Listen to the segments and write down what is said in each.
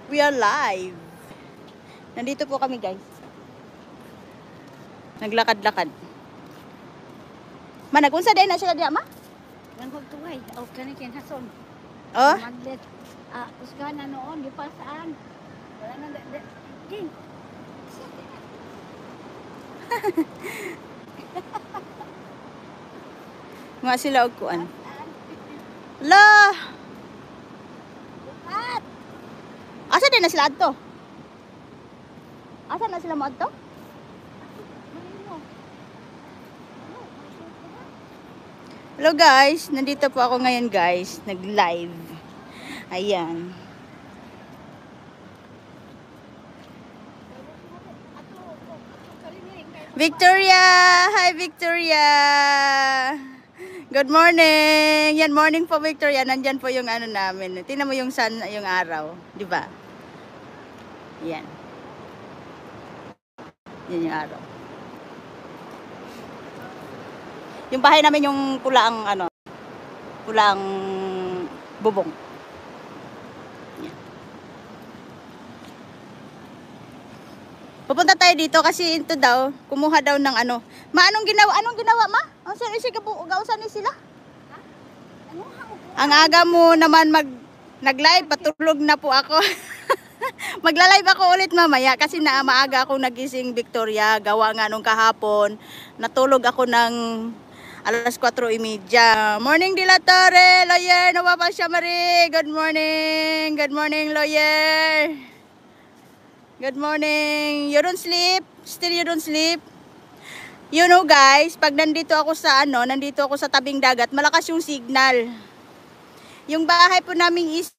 We are live. Nandito po kami, guys. Naglakad-lakad. Managunsa din na siya diya, ma? Nangkog tuway, o kanikin hason. Oh? Maglet, usgahan na noon, di pa saan. Wala na, Jing. Nga sila og kuan. La! At! Asa din na sila adto? Asa na sila mo adto? Hello guys, nandito po ako ngayon guys, nag-live. Ayan. Victoria! Hi Victoria! Good morning! Yan, morning po Victoria. Nandyan po yung ano namin. Tingnan mo yung sun, yung araw. Di ba? Yan. Yan yung araw. Yung bahay namin yung pulaang ano, pulaang bubong. Yan. Pupunta tayo dito kasi ito daw, kumuha daw ng ano. Ma, anong ginawa? Anong ginawa, ma? Gausan ni sila? Ang aga mo naman nag-live, patulog na po ako. Magla-live ako ulit mamaya kasi maaga akong nagising Victoria. Gawa nga nung kahapon. Natulog ako ng alas 4:30. Morning De La Torre, lawyer, nawapa siya Marie. Good morning. Good morning, lawyer. Good morning. You don't sleep? Still you don't sleep? You know guys, pag nandito ako sa tabing dagat, malakas yung signal. Yung bahay po naming isa,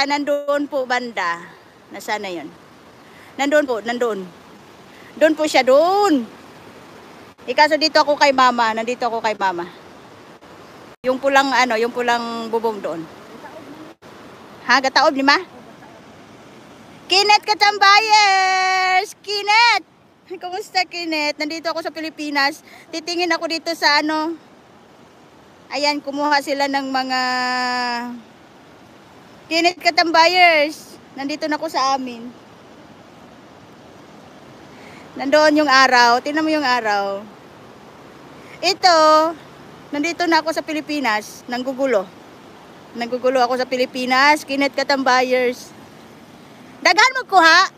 nandoon po banda. Nasaan na yun? Nandoon po, nandoon. Doon po siya, doon. Ikaso dito ako kay mama, nandito ako kay mama. Yung pulang yung pulang bubong doon. Ha, gataob ni ma? Kinet Katambayers! Kinet! Kumusta Kinet? Nandito ako sa Pilipinas. Titingin ako dito sa ayan, kumuha sila ng mga Kinet Katambayers. Nandito na ako sa amin. Nandoon yung araw. Tingnan mo yung araw. Ito, nandito na ako sa Pilipinas. Nanggugulo. Nanggugulo ako sa Pilipinas. Kinet Katambayers. Daghan mo kuha.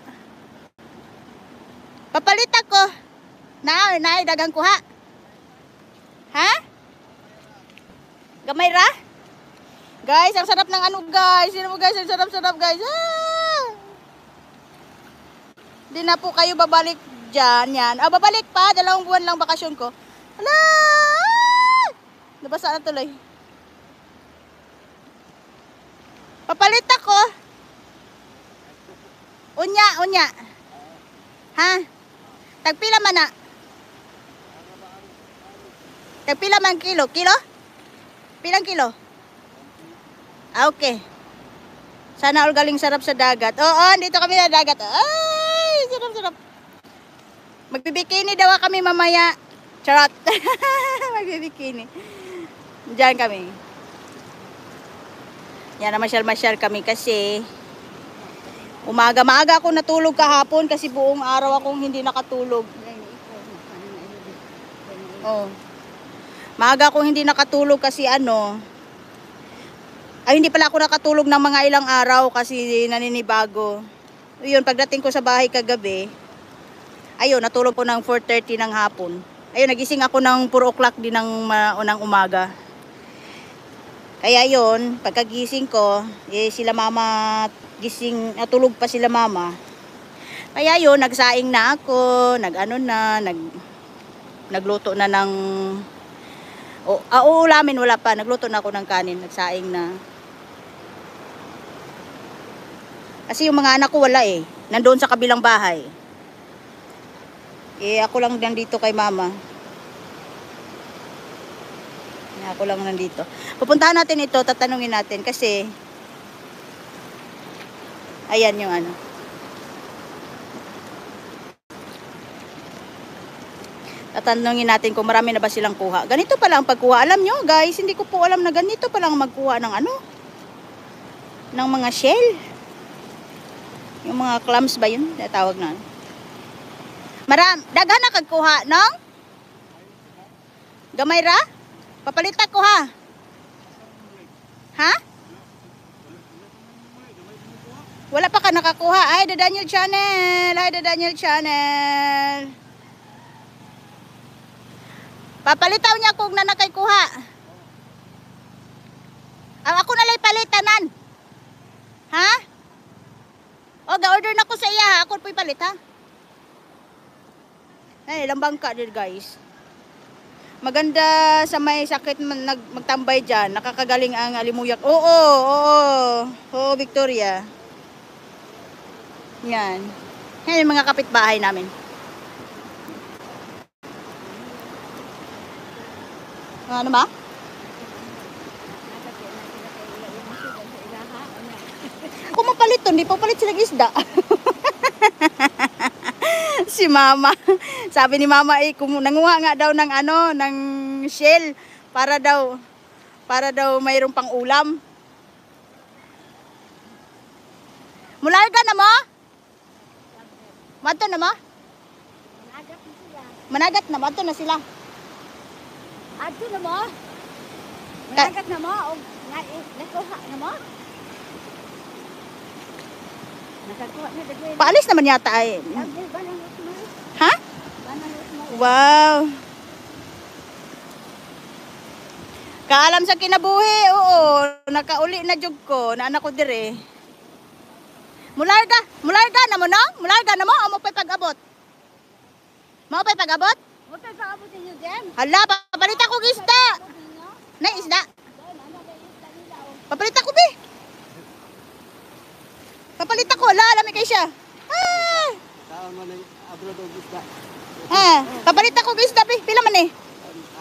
Papalit ako. Nay, dagang kuha. Ha? Gamay ra? Guys, ang sarap ng guys. Sino mo guys? Ang sarap-sarap guys. Di na po kayo babalik dyan. Yan. Babalik pa. 2 buwan lang bakasyon ko. Hala! Nabasa na tuloy. Papalit ako. Unya. Ha? Tagpila man na? Tagpila man kilo? Kilo? Pilang kilo? Okay. Sana all galing sarap sa dagat. Oo, dito kami sa dagat. Ay, sarap-sarap. Magbibikini daw kami mamaya. Charot. Magbibikini. Diyan kami. Yan na masyal-masyal kami kasi umaga-maaga ako natulog kahapon kasi buong araw akong hindi nakatulog. Oh. Maaga akong hindi nakatulog kasi hindi pala ako nakatulog ng mga ilang araw kasi naninibago. Yun, pagdating ko sa bahay kagabi, ayun, natulog ko ng 4:30 ng hapon. Ayun, nagising ako ng 4 o'clock din ng umaga. Kaya yun, pagkagising ko, sila mama natulog pa sila mama. Kaya yun, nagsaing na ako, nagluto na ng uulamin wala pa, nagluto na ako ng kanin, nagsaing na. Kasi yung mga anak ko wala nandoon sa kabilang bahay. Ako lang nandito kay mama. Ako lang nandito. Pupuntahan natin ito, tatanungin natin kasi ayan yung tatanungin natin kung marami na ba silang kuha. Ganito pala ang pagkuha. Alam nyo guys, hindi ko po alam na ganito pala ang magkuha ng ng mga shell. Yung mga clams ba yun? Tawag na. Daghan na kagkuha, no? Gamay ra? Papalita ko ha. Ha? Wala pa ka nakakuha. Ay, The Daniel Channel. Ay, The Daniel Channel. Papalitaw niya kung nanakay kuha. Ako na lang palitanan. Ha? O, ga-order na ko sa iya. Ako po'y palit, ha? Ay, ilang bangka din, guys. Maganda sa may sakit magtambay dyan. Nakakagaling ang alimuyak. Oo, Victoria. Yan. Yan yung mga kapitbahay namin. Ano ba? Kung mapalit to, hindi pa palit sila isda. Si mama. Sabi ni mama kung nanguha nga daw ng ng shell para daw mayroong pang ulam. Mularga na mo? Mato na mo? Managat na, mato na sila. Ato na mo? Managat na mo? O nakuha na mo? Nakakuha na dagway. Paalis naman yata ay. Ha? Wow. Kaalam sa kinabuhi, oo. Nakauli na jug ko, na anak ko dire. Mularga na mo no? Mularga na mo o mo pa'y pag-abot? Mo pa'y pag-abot? Mo pa'y pag-abot ninyo din? Hala, papalita ko isda. Na isda. Papalita ko be. Papalita ko, hala, alam kay siya. Ah! Saan man ang abroad o isda? Papalita ko isda be. Pila man eh?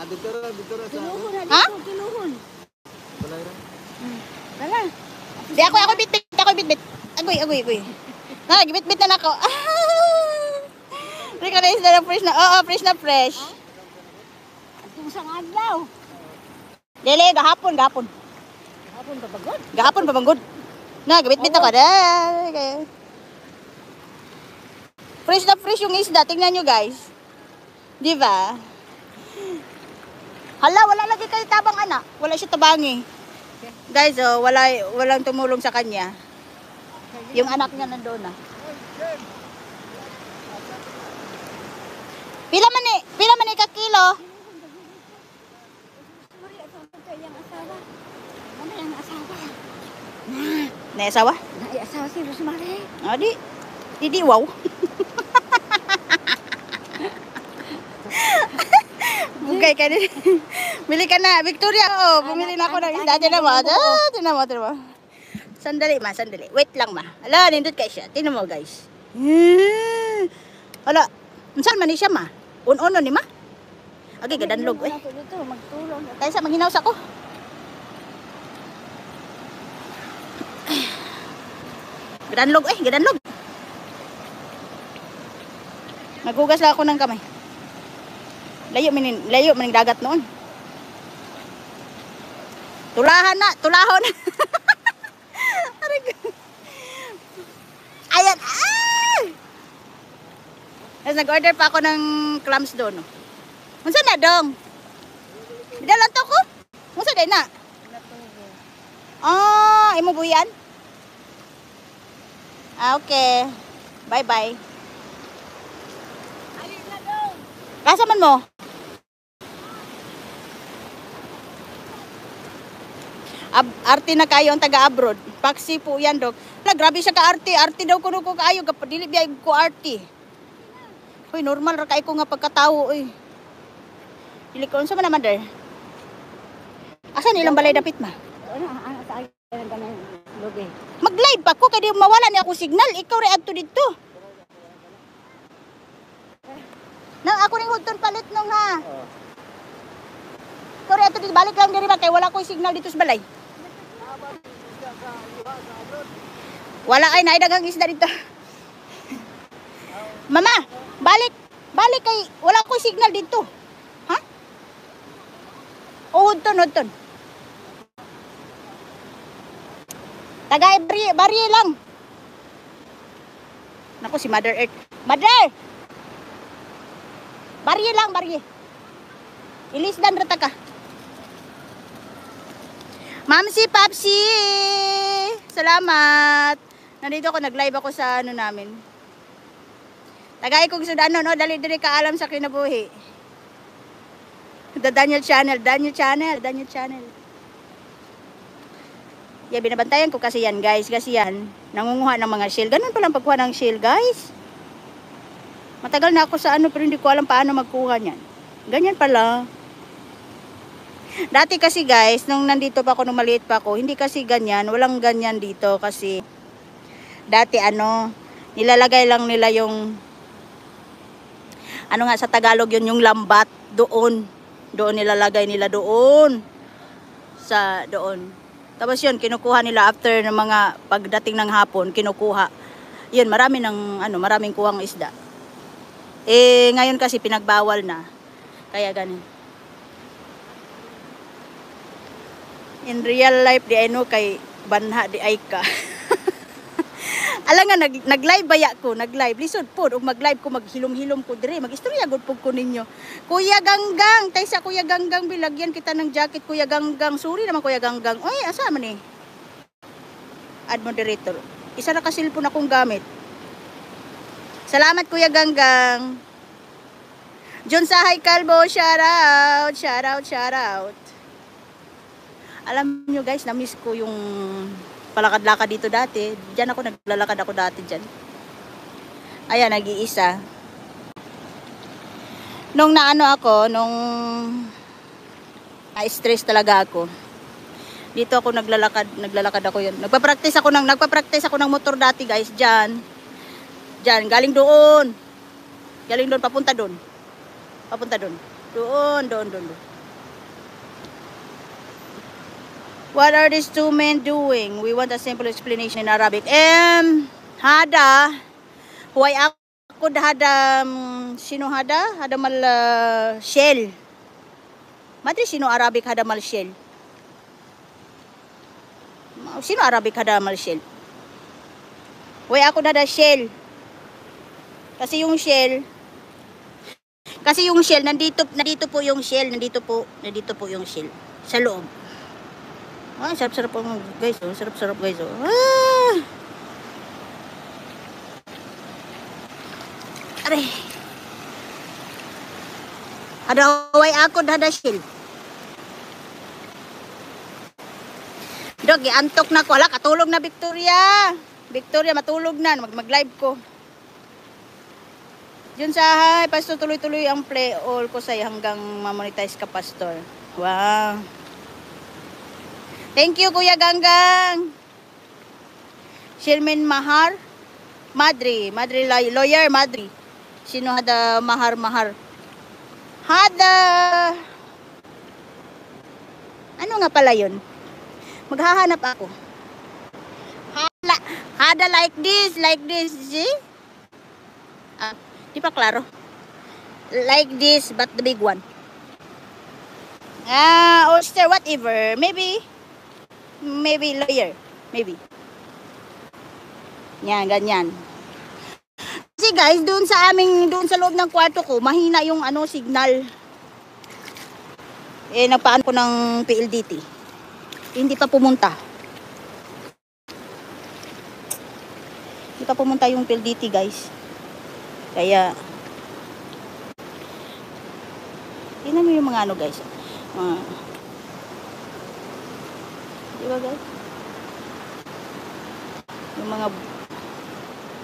Dito ra sa Kiluhon na Ha? dito, kiluhon. balay ra. Dala. Di ako bitbit. Agoy. Gibit-bit na ako. Rika na isda na fresh na. Oo, fresh. Atong sang adlaw. Dili, gahapon. Hapon pa bagod. Gahapon pa manggod. Na, gibit-bit ako. Fresh na fresh yung isda. Tingnan nyo guys. Di ba? Hala, wala lagi kayo tabang anak. Wala siya tabangi. Guys, walang tumulong sa kanya. Yung anak niya nandoon na. Pila man ka kilo? Sorry, ato yung asawa. Ano yung asawa? May asawa? Asawa si Rosemary. Di wow. Bugay ka din. Bili ka na. Victoria, bumili na ako ng isda. Tinan mo. Sandali. Wait lang ma. Ala, nindot kayo siya. Tinan mo guys. Ala, saan man siya ma? Un-uno ni ma? Okay, gadanlog eh. Dito, magtulong. Kaya sa maghinaws ako. Gadanlog. Nagugas lang ako ng kamay. Layo maning dagat noon. Tulahon. Ayan. Tapos nag-order pa ako ng clams doon. Unsa na dong? Bidalan to ko? Unsa day na? Imo buyan? Okay. Bye. Ayun na daw. Kasaman mo? Arte na kayo ang taga-abroad. Paksi po yan, dog. Grabe siya ka-arte. Arte daw kuno ko kaayo. Dili biyay ko arte. Uy, normal ra kay ko nga pagkatawo, uy. Dili ko unsa man naman der. Asan ilang balay dapit ma? Ano sa akin ka ng lugi. Mag-live pa ko kay di mawala ni ako signal. Ikaw ra adto dito. Nang ako ning hudton palit nung ha. Ikaw ra adto dito balik lang diri ba kay wala ko'y signal dito sa balay. Wala ay naidagang isda dito. Mama, balik kay wala ko'y signal dito. Ha? Hudton. Taga bari lang. Naku, si Mother Earth. Mother! Barye lang, barye. Ilisdan rata ka. Mamsi, Papsi! Salamat! Nandito ako, nag-live ako sa ano namin. Tagay kong sudano, no? Dali-dali ka alam sa kinabuhi. The Daniel Channel, Daniel Channel, Daniel Channel. Yeah, binabantayan ko kasi yan, guys. Kasi yan, nangunguha ng mga shell. Ganun palang pagkuha ng shell, guys. Matagal na ako sa ano, pero hindi ko alam paano magkuha niyan. Ganyan pala. Dati kasi guys, nung nandito pa ako, nung maliit pa ako, hindi kasi ganyan, walang ganyan dito kasi dati ano, nilalagay lang nila yung ano nga sa Tagalog yun, yung lambat doon. Doon nilalagay nila doon. Doon. Tapos yun, kinukuha nila after ng mga pagdating ng hapon, kinukuha. Yun, maraming kuhang isda. Eh, ngayon kasi pinagbawal na. Kaya ganun. In real life, di ano kay banha di ay ka. Alam nga, nag-live baya ko, nag-live. Lisod po, mag-live ko, maghilom-hilom ko dire. Mag-istorya good po ko ninyo. Kuya Ganggang, tay sa Kuya Ganggang, bilagyan kita ng jacket, Kuya Ganggang. Sorry naman, Kuya Ganggang. Oy, asa man eh? Add moderator. Isa na kasilpon akong gamit. Salamat, Kuya Ganggang. John Sahay Calvo, shout out, shout out, shout out. Alam nyo guys, na-miss ko yung palakad-lakad dito dati. Diyan ako, naglalakad ako dati dyan. Ayan, nag-iisa. Nung naano ako, nung na-stress talaga ako. Dito ako naglalakad ako yun. Nagpa-practice ako ng motor dati guys, dyan. Dyan, galing doon. Papunta doon. Doon. What are these two men doing? We want a simple explanation in Arabic. Hada. Huwag ako hada. Sino hada? Hada mal shell. Madri sino Arabic hada mal shell? Sino Arabic hada mal shell? Huwag ako hada shell. Kasi yung shell, nandito po yung shell, nandito po yung shell sa loob. Ah, sarap-sarap po guys, oh. Sarap-sarap guys, oh. Ah! Aray. Adaway ako dada shell. Dog, antok na ko. Ala, katulog na Victoria. Victoria, matulog na. Mag-live ko. Yun sa hay, pastor, tuloy-tuloy ang play all ko sa'yo hanggang mamonetize ka, pastor. Wow. Thank you, Kuya Ganggang. Shilmin Mahar. Madri, lawyer, Madri. Sino hada mahar? Hada. Ano nga pala yun? Maghahanap ako. Hada like this, see? Di pa klaro. Like this, but the big one. Oyster, whatever. Maybe lawyer. Maybe. Yan, ganyan. Kasi guys, doon sa loob ng kwarto ko, mahina yung signal. Nagpaan ko ng PLDT. Hindi pa pumunta. Hindi pa pumunta yung PLDT, guys. Kaya, tingnan mo yung mga guys. Diba guys? Yung mga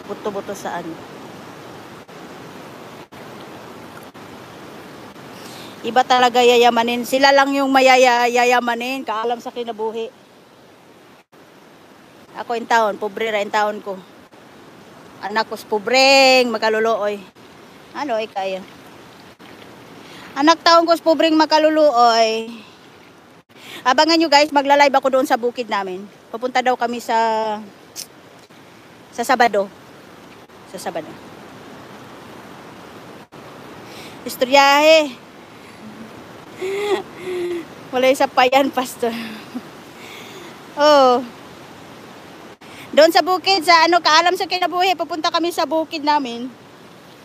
buto-buto sa Iba talaga yayamanin. Sila lang yung yayamanin. Kaalam sa kinabuhi. Ako in town. Pobre ra in town ko. Anak ko pobreng makaluluoy. Ano kaya? Anak taon ko pobreng makaluluoy. Abangan nyo guys, magla-live ako doon sa bukid namin. Pupunta daw kami sa Sabado. Sa Sabado. Istoryahe. Wala sa payan, pastor. Oh. Doon sa bukid, sa ano, Kaalam sa Kinabuhi, pupunta kami sa bukid namin.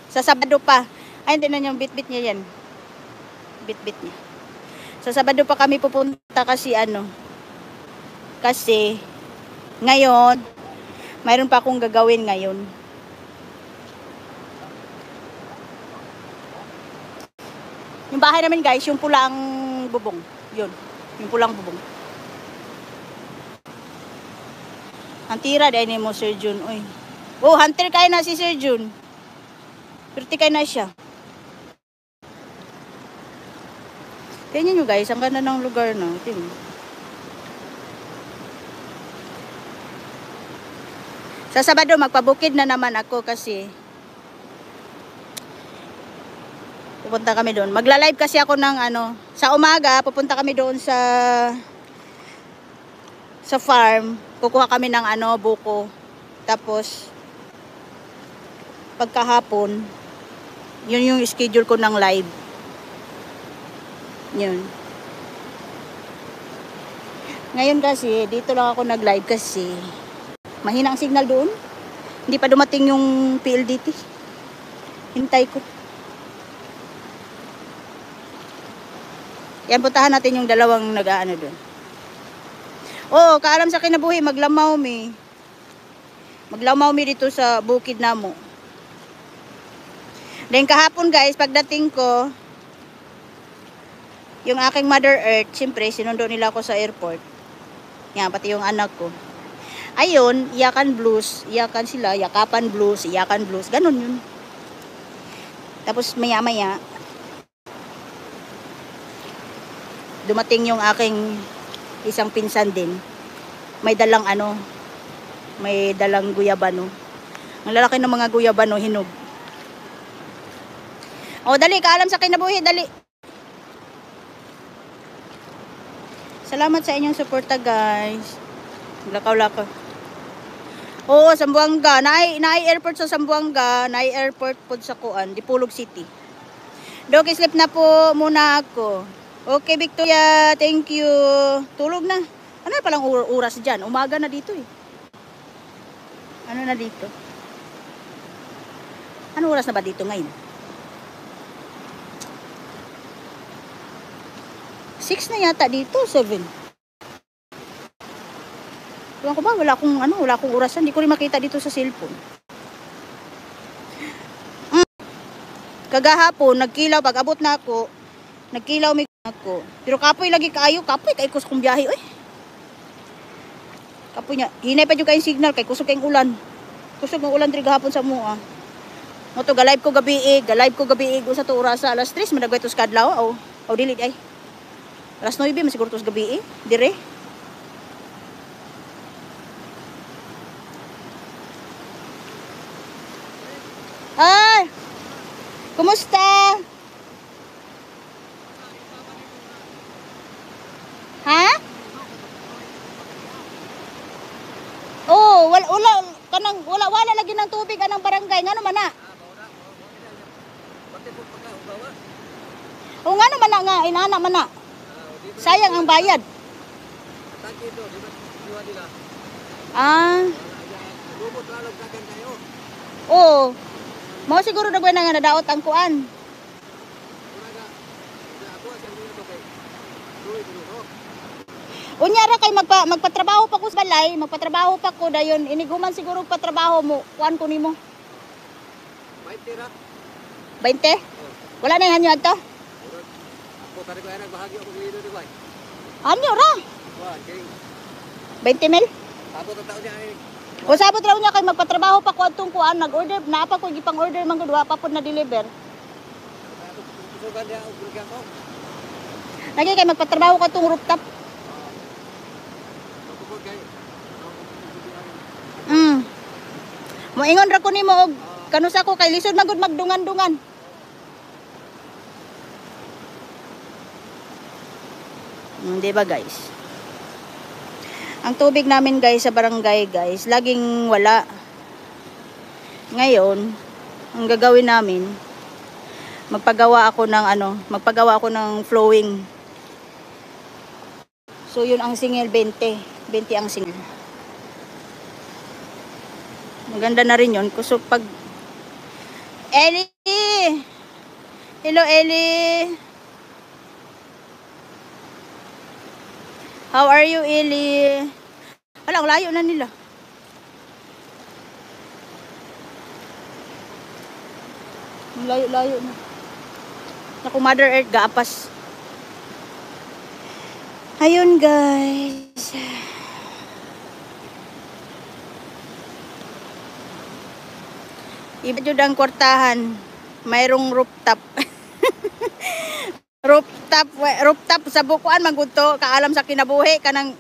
Sa Sabado pa. Ay, hindi na yung bit-bit niya yan. Bit-bit niya. Sa Sabado pa kami pupunta kasi ano. Kasi, ngayon, mayroon pa akong gagawin ngayon. Yung bahay namin guys, yung pulang bubong. Yun, yung pulang bubong. Ang tira dahil ni mo Sir Jun. Uy. Oh, hunter kayo na si Sir Jun. Pirti kayo na siya. Tingnan nyo guys, ang ganda ng lugar na. Tingnan. Sa Sabado, magpabukid na naman ako kasi pupunta kami doon. Magla-live kasi ako ng ano, sa umaga, pupunta kami doon sa farm. Kukuha kami ng ano, buko. Tapos, pagkahapon, yun yung schedule ko ng live. Yun. Ngayon kasi, dito lang ako nag-live kasi mahina ang signal doon. Hindi pa dumating yung PLDT. Hintay ko. Yan, puntahan natin yung dalawang nag-aano doon. Oh, Kaalam sa Kinabuhi, maglamaw mi. Maglamaw mi dito sa bukid namo. Then kahapon guys, pagdating ko, yung aking Mother Earth, siyempre, sinundo nila ako sa airport. Yan, pati yung anak ko. Ayun, iyakan blues, iyakan sila, yakapan blues, iyakan blues, ganun yun. Tapos maya-maya, dumating yung aking isang pinsan din. May dalang ano, may dalang guyabano. Ang lalaki ng mga guyabano, hinog. O, dali, Kaalam sa Kinabuhi, dali. Salamat sa inyong suporta, guys. Lakaw-lakaw. Oo, Sambuanga. Naay airport sa Sambuanga. Naay airport po sa Kuan, Dipolog City. Doki, sleep na po muna ako. Okay, Victoria. Thank you. Tulog na. Ano na palang oras dyan? Umaga na dito eh. Ano na dito? Ano oras na ba dito ngayon? 6 na yata dito. 7. Ewan ko ba? Wala akong orasan. Hindi ko rin makita dito sa cellphone. Kagahapon, nagkilaw. Pag abot na ako, nagkilaw may ako. Pero kapoy lagi kaayo. Kapoy kay kusog kong biyahe. Uy. Kapoy niya. Hinay pa yung kayong signal. Kay kusog kayong ulan. Kusog ng ulan diri gahapon sa mua. Moto ga-live ko gabi. Ga-live ko gabi. Sa to oras sa alas 3. Managway to skadlaw. O dilit ay. Alas 9. Masiguro to gabi. Dire. Ay! Kumusta? Ha? Oh, wala lagi ng tubig anang barangay ngano man na? O ngano man na nga inana man na. Sayang ang bayad. Ah. Oh. Mao siguro dagway na nga nadaot ang kuan. Unya ra kay magpatrabaho pa ko sa balay, magpatrabaho pa ko dayon iniguman siguro patrabaho mo. Kuan ko nimo. 20 ra. 20? Wala na hanyo adto? Ako tari ko ana bahagi ako dito di bay. Hanyo ra. 20 mil? Tapos taon niya ay o sabot raw niya kay magpatrabaho pa ko atong kuan nag-order na pa ko gipang order man gud wa pa pud na deliver. Lagi kay magpatrabaho ka atong rooftop. Moingon ra ko nimo og kanus ako kay lisod man gud magdungan-dungan. Di ba guys? Ang tubig namin guys sa barangay guys, laging wala. Ngayon, ang gagawin namin, magpagawa ako ng flowing. So yun ang singil 20 ang singil. Maganda na rin yun. Kusog pag... Ellie! Hello, Ellie! How are you, Ellie? Wala, ang layo na nila. Ang layo-layo na. Naku, Mother Earth, gaapas. Ayun, guys. Iba jud ang kwartahan. Mayroong rooftop. rooftop sa bukuan magudto, kaalam sa kinabuhi kanang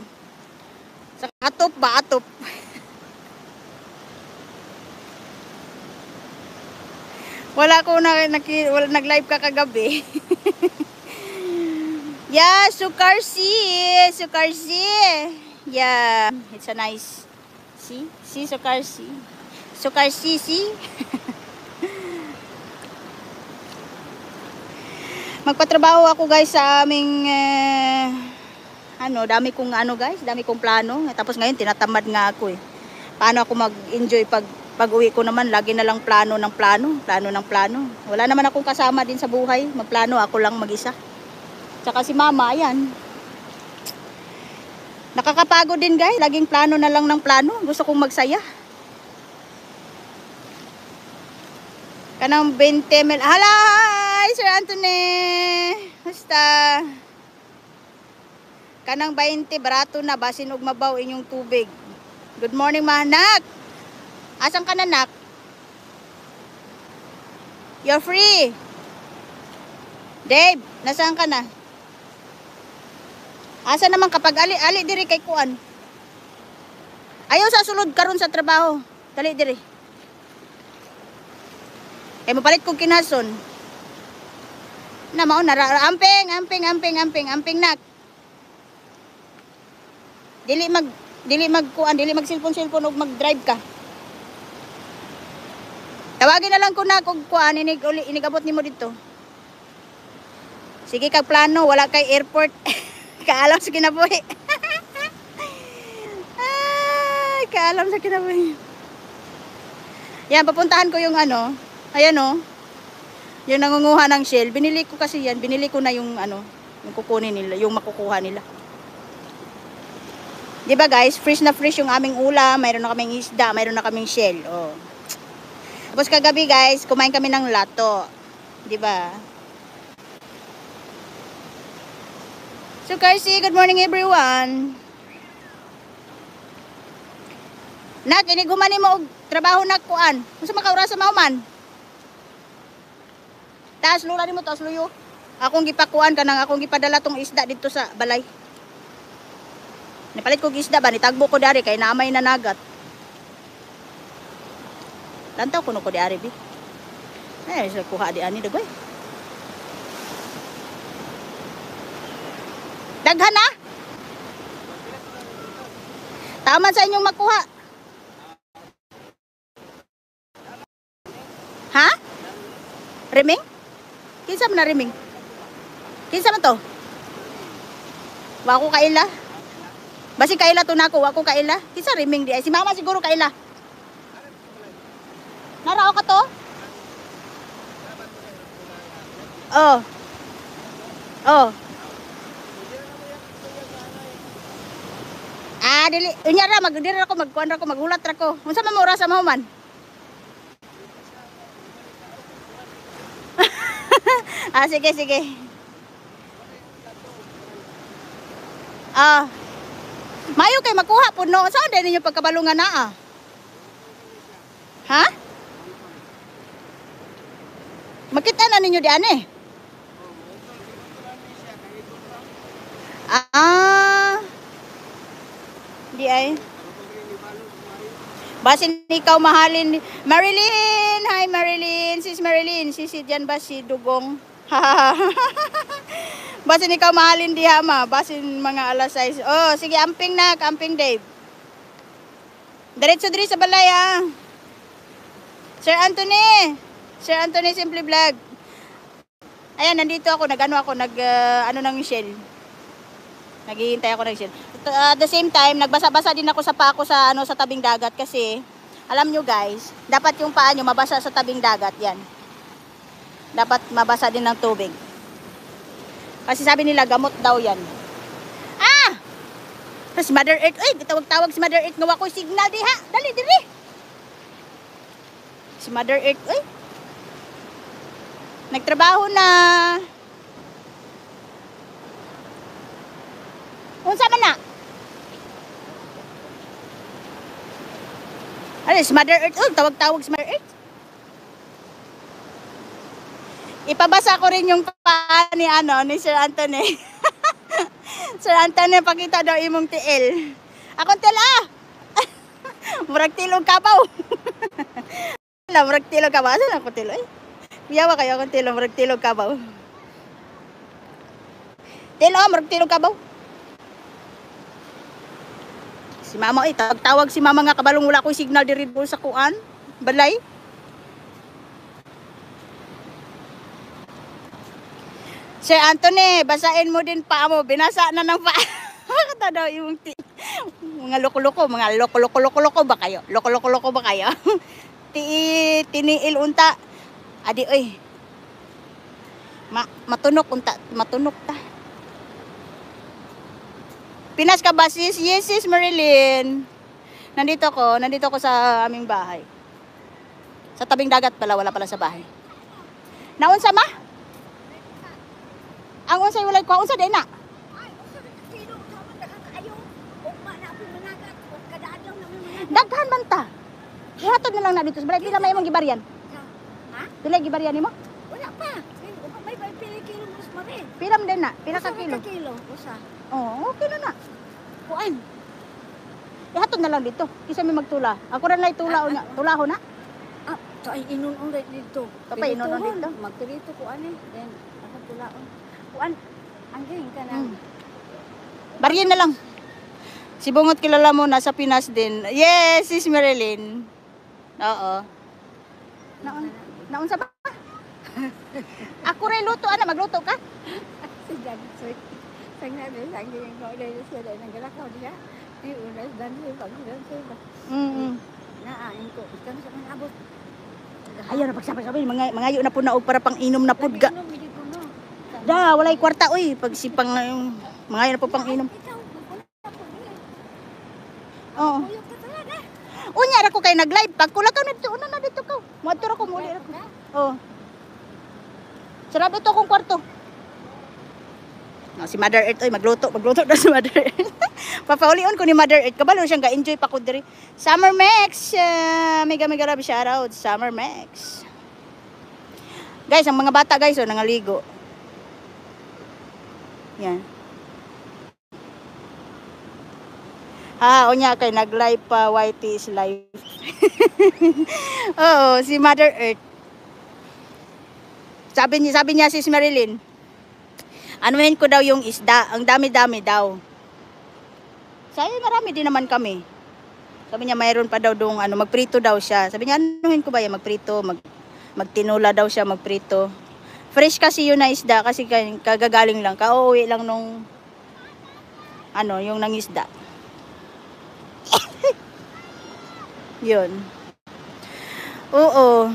sa atop ba atop. Wala ko nag-live ka kagabi. Yeah, Sukarsi. Yeah, it's a nice. See Sukarsi. Sukarsi, see? Magpatrabaho ako guys sa aming dami kong plano. Tapos ngayon tinatamad nga ako eh. Paano ako mag-enjoy pag uwi ko naman, lagi na lang plano ng plano. Wala naman akong kasama din sa buhay. Magplano ako lang mag-isa. Tsaka si mama, ayan. Nakakapagod din guys. Laging plano na lang ng plano. Gusto kong magsaya. Kanang 20 mil. Hi, Sir Anthony. Basta. Kanang 20, barato na. Basin og mabaw inyong tubig. Good morning, manak. Asan ka na, nak? You're free. Dave, nasaan ka na? Asa naman kapag ali diri kay kuan. Ayaw sa sulod karon sa trabaho. Dali diri. Kay mapalit kog kinason. Na mao na amping nak. Dili mag cellphone og mag-drive ka. Tawagin na lang ko na kung kuan inigabot nimo dito. Sige kag plano, wala kay airport. Kaalam sa kinabuhi. Ay, kaalam sa kinabuhi. Yan, papuntahan ko yung ayan yung nangunguha ng shell. Binili ko kasi yan, binili ko na yung yung kukunin nila, yung makukuha nila. 'Di ba guys, fresh na fresh yung aming ulam, mayroon na kaming isda, mayroon na kaming shell. Oh. Tapos kagabi guys, kumain kami ng lato. 'Di ba? So Carsi, good morning everyone. Nak, ini gumani mo og trabaho nak kuan. Unsa makaura sa mauman? Taas lula nimo, taas luyo. Akong gipakuan kanang akong gipadala tong isda dito sa balay. Nipalit ko isda ba, nitagbo ko dari kay naamay na nagat. Lantaw kuno ko di ari bi. Eh, sa kuha di ani dagoy. Daghan na? Tama sa inyong makuha. Ha? Riming? Kinsa man na riming? Kinsa man to? Wa ko kaila. Basi kaila to nako, wa ko kaila. Kinsa riming di ay si mama siguro kaila. Narao ka to? Oh. Oh. Dili. Unya ra magdira ako magkuan ra ko maghulat ra ko. Unsa man mo oras sa mahuman? Sige. Mayo kay makuha po no. Saan din ninyo pagkabalungan na Ha? Makita na ninyo di ane? Di ay. Basin ikaw mahalin. Marilyn! Hi Marilyn! Sis Marilyn. Sisi dyan ba si Dugong? Basin ikaw mahalin di hama. Basin mga alas 6. Oh, sige amping na. Amping Dave. Diretso diri sa balay Sir Anthony. Sir Anthony Simple Vlog. Ayan, nandito ako. Ng shell. Naghihintay ako ng shell. At the same time, nagbasa-basa din ako sa pako sa tabing dagat kasi Alam nyo guys, dapat yung paa nyo mabasa sa tabing dagat. Yan. Dapat mabasa din ng tubig. Kasi sabi nila, gamot daw yan. Ah! Si Mother Earth, uy, tawag-tawag si Mother Earth. Ngawa ko signal di ha. Dali, dali. Si Mother Earth, uy. Nagtrabaho na. Unsa man na? Ano, si Mother Earth, uy, tawag-tawag si Mother Earth. Ipabasa ko rin yung paa ni, ni Sir Anthony. Sir Anthony, pakita daw imong tiil. Akong tiil ah! Murag tilog kabaw. Murag tilog kabaw. Asan ako tilog eh? Biyawa kayo akong tilog, murag tilog kabaw. Tilo, murag tilog kabaw. Si mama, tawag si mama nga kabalong wala ko signal di Red Bull sa kuan. Balay. Sir Anthony, basain mo din paa mo. Binasa na ng paa. Kata daw yung mga loko-loko ba kayo? Loko-loko ba kayo? Tiniil unta. Adi oy. Matunok unta, matunok ta. Pinas ka ba sis? Yes sis Marilyn. Nandito ko sa aming bahay. Sa tabing dagat pala, wala pala sa bahay. Naunsa ma? Ang unsay walay ko, unsa din na? Ay, usa ka kilo tama nakakaayo. Ugma na ako managat, ug kadaan lang naman managat. Daghan man ta. Ihatod na lang na dito. Balay pila may imong gibaryan. Ha? Pila gibaryan nimo? Wala pa. May pili kilo mas marin. Pila man din na? Pila ka kilo? Kilo, usa. Oh, okay na. Kuan. Ihatod na lang dito. Kisa may magtula. Ako ra na itula unya. Tulahon na. Ah, so ay inon dito. Tapay inon dito. Magtirito ko ani. Then ako tulaon. Kuan. Angging ka na. Baryan na lang. Si Bungot kilala mo nasa Pinas din. Yes, sis Marilyn. Oo. Naunsa ba? Ako rin luto ana, magluto ka? Si Jan, sang nabi sang yung ko dahil sa dahil ng galakaw diya. Di unas dan sa pagdan sa. Naain ko. Kan sa manabot. Ayaw na pagsabi mangayo na po na og para pang inom na pud ga. Da, walay kwarta oy pag sipang mangayo na po pang inom. Oo. Unya ra ko kay nag-live pag kulakaw na dito na dito ko. Moadto ra ko muli ra ko. Oh. Sarap ito akong kwarto. Si Mother Earth oy magluto na si Mother Earth. Papaulion ko ni Mother Earth kabalo siyang ga-enjoy pa ko diri. Summer Max, mega love shout out Summer Max. Guys, ang mga bata guys nangaligo. Yan. Unya kay nag-live pa YT is live. Oo, si Mother Earth. Sabi niya si Marilyn. Anuhin ko daw yung isda. Ang dami-dami daw. Sayang marami din naman kami. Sabi niya mayroon pa daw dong magprito daw siya. Sabi niya anuhin ko ba yan magprito, magtinula daw siya magprito. Fresh kasi yun na isda kasi kagagaling lang. Kauwi lang nung yung nangisda. Yun. Oo.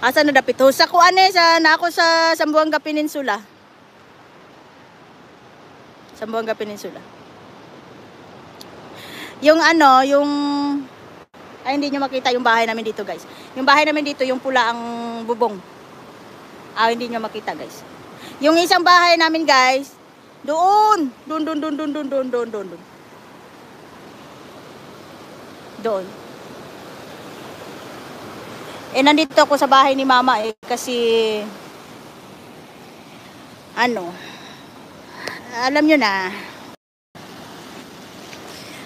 Asa na dapit? Sa kuan na ako sa Zamboanga Peninsula. Zamboanga Peninsula. Yung hindi nyo makita yung bahay namin dito guys. Yung bahay namin dito, yung pula ang bubong. Hindi nyo makita guys. Yung isang bahay namin guys, doon. Doon. Nandito ako sa bahay ni mama kasi alam nyo na.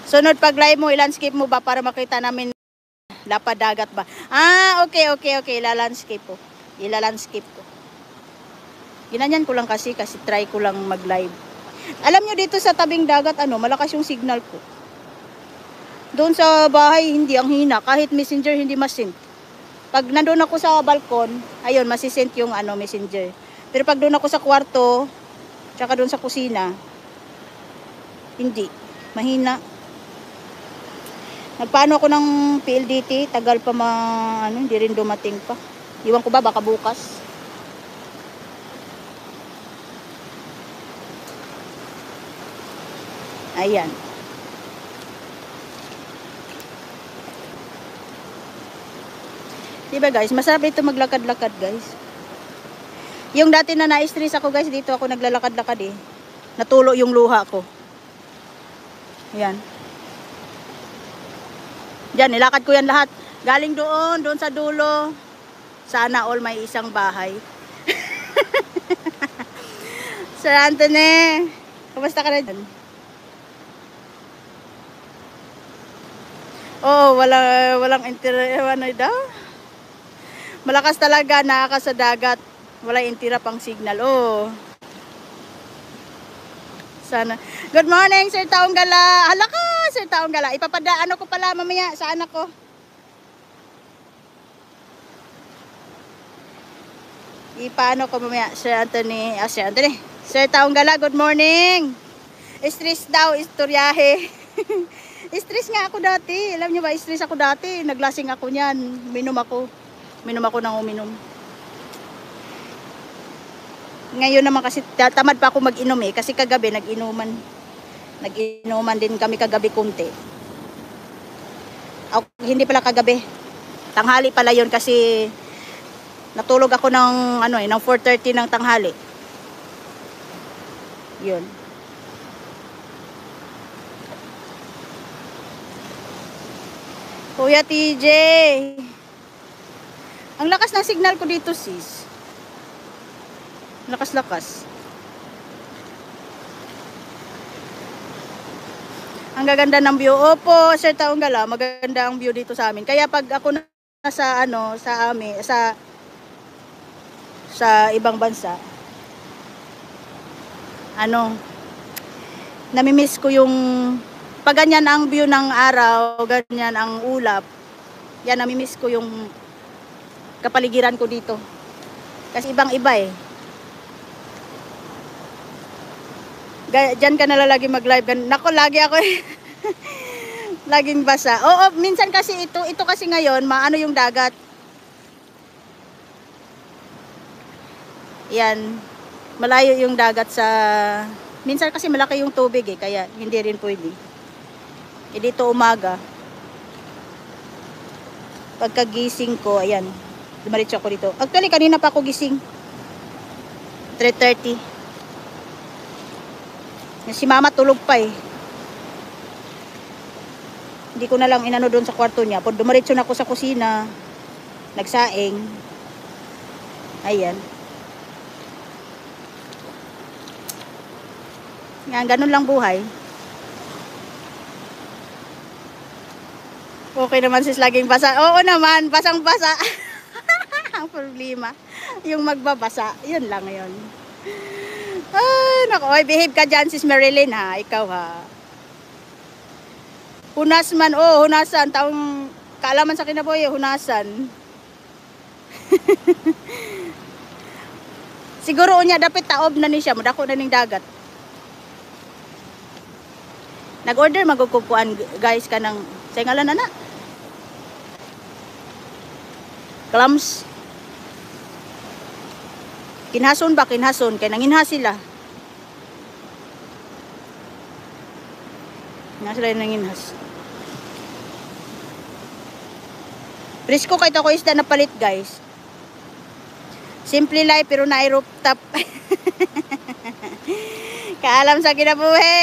Sunod pag live mo, i-landscape mo ba para makita namin lapad dagat ba? Okay. Ila-landscape ko. Ginanyan ko lang kasi try ko lang mag-live. Alam nyo dito sa tabing dagat, malakas yung signal ko. Doon sa bahay, hindi ang hina. Kahit messenger, hindi masint. Pag nandun ako sa balkon, ayun, masisint yung messenger. Pero pag doon ako sa kwarto, tsaka doon sa kusina, hindi. Mahina. Nagpaano ako ng PLDT, tagal pa hindi rin dumating pa. Iwan ko ba, baka bukas. Ayan. Diba guys, masarap ito maglakad-lakad guys. Yung dati na na-stress ako guys, dito ako naglalakad-lakad eh. Natulo yung luha ko. Ayan. Diyan, nilakad ko yan lahat. Galing doon sa dulo. Sana all may isang bahay. Sir Anthony, kumusta ka na dyan? Oo, walang internet daw. Malakas talaga, nakaka sa dagat. Wala intira pang signal. Oh. Sana. Good morning, Sir Taong Gala. Hala ka, Sir Taong Gala. Ipapadaan ko pala mamaya sa anak ko. Ipaano ko mamaya, Sir Anthony. Sir Anthony. Sir Taong Gala, good morning. Stress daw, istoryahe. Stress nga ako dati. Alam niyo ba, stress ako dati. Naglasing ako niyan. Minom ako ng uminom. Ngayon naman kasi tamad pa ako mag-inom eh. Kasi kagabi nag-inuman din kami kagabi kunti. Hindi pala kagabi. Tanghali pala yun kasi natulog ako ng 4:30 ng tanghali. Yun. Kuya TJ. Ang lakas ng signal ko dito sis. Lakas-lakas. Ang gaganda ng view. Opo, Sir Taong Gala, maganda ang view dito sa amin. Kaya pag ako nasa sa ibang bansa, namimiss ko yung pag ganyan ang view ng araw, ganyan ang ulap. Yan, namimiss ko yung kapaligiran ko dito. Kasi ibang-iba eh. Diyan ka nalalagi mag-live. Nako, lagi ako laging basa. Oo, minsan kasi ito kasi ngayon, maano yung dagat. Yan. Malayo yung dagat sa... Minsan kasi malaki yung tubig eh, kaya hindi rin pwede. Eh dito umaga. Pagkagising ko, ayan. Dumaritso ako dito. Actually, kanina pa ako gising. 3:30. Si mama tulog pa eh. Hindi ko na lang inano doon sa kwarto niya. Pag dumaritso na ako sa kusina, nagsaing. Ayan. Yan, ganun lang buhay. Okay naman sis, laging basa. Oo naman, basang-basa. Ang problema, yung magbabasa, yun lang yun. Ay, naku, oy, behave ka dyan, sis Marilyn, ha? Ikaw, ha? Hunas man, hunasan. Taong kaalaman sa kinaboy, hunasan. Siguro niya, dapat taob na ni siya, madako na ning dagat. Nag-order, magkukuan, guys, ka ng, sa ngalan na. Clams. Kinhason ba? Kinhason. Kaya nanginha sila. Nga sila yung nanginhas. Presko kahit ako isda na palit guys. Simple life pero na rooftop. Kaalam sa kinabuhi.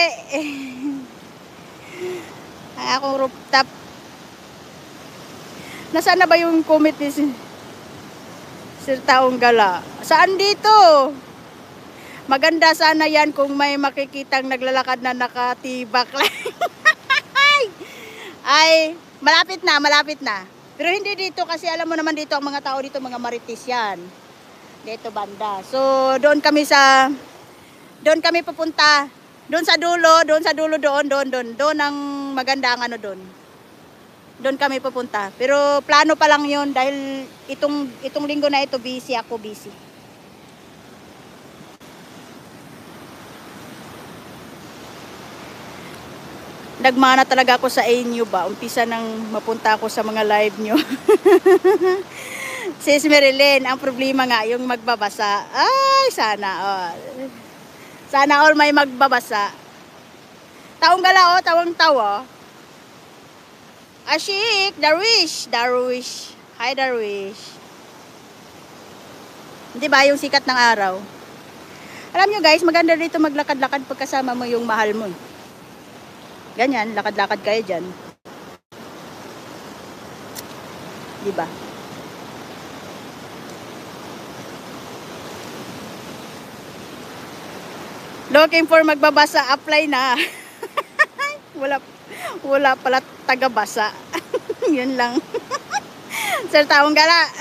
Ang akong rooftop. Nasaan na ba yung comment ni Sir Taong Gala? Saan dito? Maganda sana yan kung may makikitang naglalakad na nakatibak lang. Ay, malapit na. Pero hindi dito kasi alam mo naman dito ang mga tao dito, mga marites yan. Dito banda. So, doon kami pupunta. Doon sa dulo, doon ang maganda ang doon. Doon kami pupunta. Pero plano pa lang yun dahil itong linggo na ito busy. nagmana talaga ako sa inyo ba. Umpisa nang mapunta ako sa mga live nyo. Sis Marilyn, ang problema nga yung magbabasa. Ay, sana all. Sana all may magbabasa. Taong gala, tawang tawa. Ashik, Darwish. Hi, Darwish. Di ba yung sikat ng araw? Alam nyo guys, maganda dito maglakad-lakad pagkasama mo yung mahal mo. Ganyan, lakad-lakad kayo dyan. Di ba? Looking for magbabasa, apply na. wala pala tagabasa. Yun lang. Sir Taong Gala.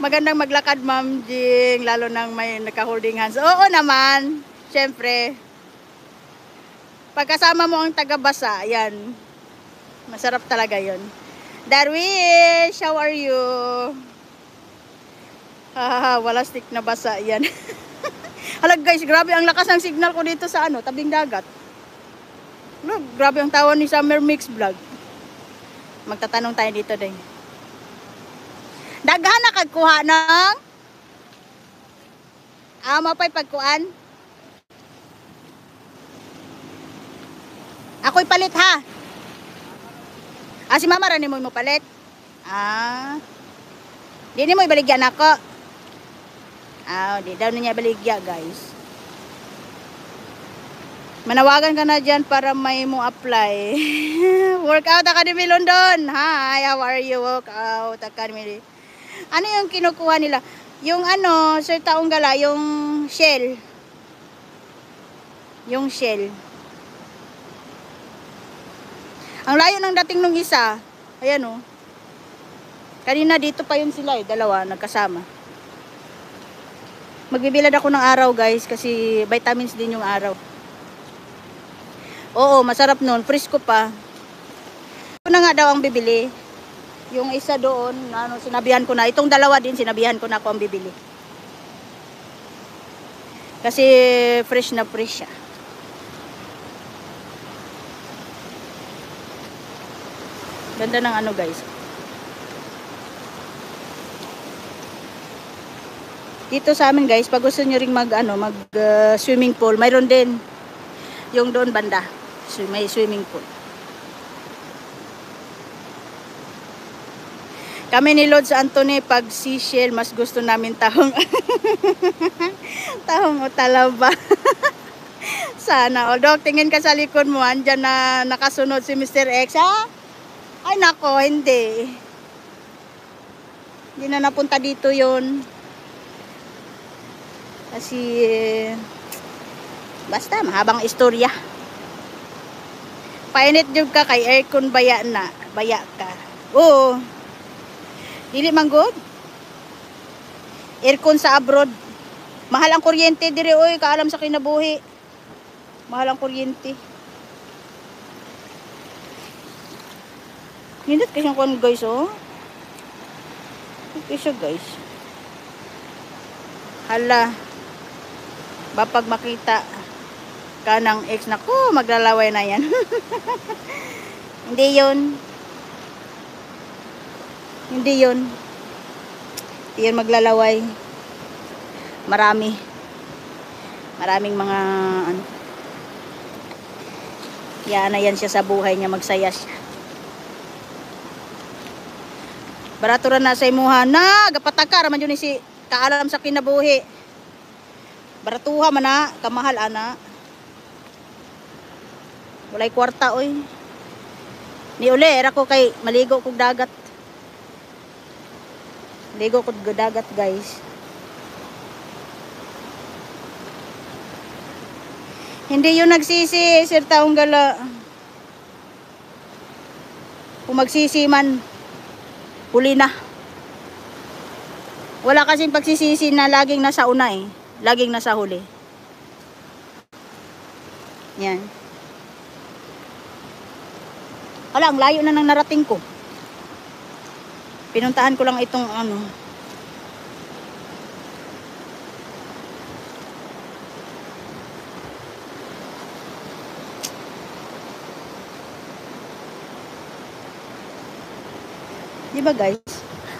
Magandang maglakad, Ma'am Jing, lalo nang may naka-holding hands. Oo naman, syempre. Pagkasama mo ang tagabasa, yan. Masarap talaga yun. Darwish, how are you? Wala stick na basa, yan. Halag guys, grabe ang lakas ng signal ko dito sa tabing dagat. Look, grabe ang tawa ni Summer Mix Vlog. Magtatanong tayo dito din. Daghan na kagkuha ng mapay pagkuan. Ako'y palit ha. Si mama rani mo palit. Di ni mo ibaligyan ako. Di daw niya baligya guys. Manawagan ka na dyan para may mo apply. Workout Academy London. Hi, how are you? Workout Academy. Ano yung kinukuha nila? Yung Sir Taong Gala, yung shell. Yung shell. Ang layo ng dating nung isa. Ayan o. Kanina dito pa yun sila dalawa, nagkasama. Magbibilad ako ng araw guys, kasi vitamins din yung araw. Oo, masarap nun. Fresco pa. Ito na nga daw ang bibili. Yung isa doon, sinabihan ko na. Itong dalawa din, sinabihan ko na ako ang bibili. Kasi fresh na fresh siya. Ganda ng guys. Dito sa amin guys, pag gusto nyo ring mag swimming pool, mayroon din. Yung doon banda, may swimming pool. Kami ni Lord sa Anthony, pag seashell, mas gusto namin tahong. Tahong o talaba. Sana. O, Dok, tingin ka sa likod mo. Andyan na nakasunod si Mr. X, ha? Ay, nako, hindi. Hindi na napunta dito yon. Kasi, basta, mahabang istorya. Painit yung ka kay aircon baya ka. Oo. Dili man good. Aircon sa abroad. Mahal ang kuryente dire oy, kaalam sa kinabuhi. Mahal ang kuryente. Hinit kasi kon guys oh. Kasi guys. Hala. Bapag makita ka ng ex nako, maglalaway na yan. Hindi yun. Hindi yun maglalaway. Maraming mga yan na yan siya sa buhay niya, magsaya siya. Barato ra na sa imuha na gapataka raman yun si kaalam sa kinabuhi. Baratuha man na kamahal ana. Walay kwarta oy. Ni uli era ko kay maligo kog dagat. Ligo kog dagat guys. Hindi yun nagsisi, Sir Taong Gala. Kung magsisi man, huli na. Wala kasing pagsisisi na laging nasa una eh. Laging nasa huli. Yan. Wala, ang layo na nang narating ko. Pinuntahan ko lang itong Di ba guys?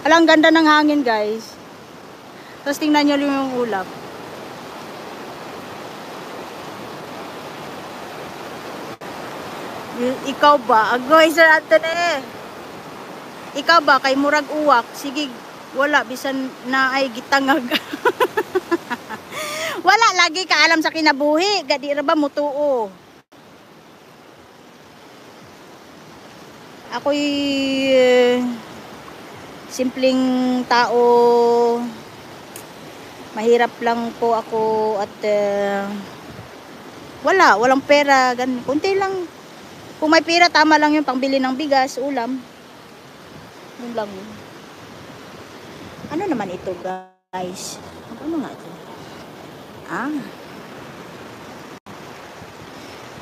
Alang ganda ng hangin guys. Tapos tingnan nyo yung ulap. Ikaw ba? Agoy, Sir Anthony. Ikaw ba? Kay murag uwak. Sige, wala. Bisan na ay gitangag. Wala. Lagi ka alam sa kinabuhi. Gadi ra ba mutuo? Ako'y simpleng tao. Mahirap lang po ako at walang pera. Kunti lang. Kung may pera, tama lang yung pangbili ng bigas, ulam. Yun lang yun. Ano naman ito, guys? Ano nga ito?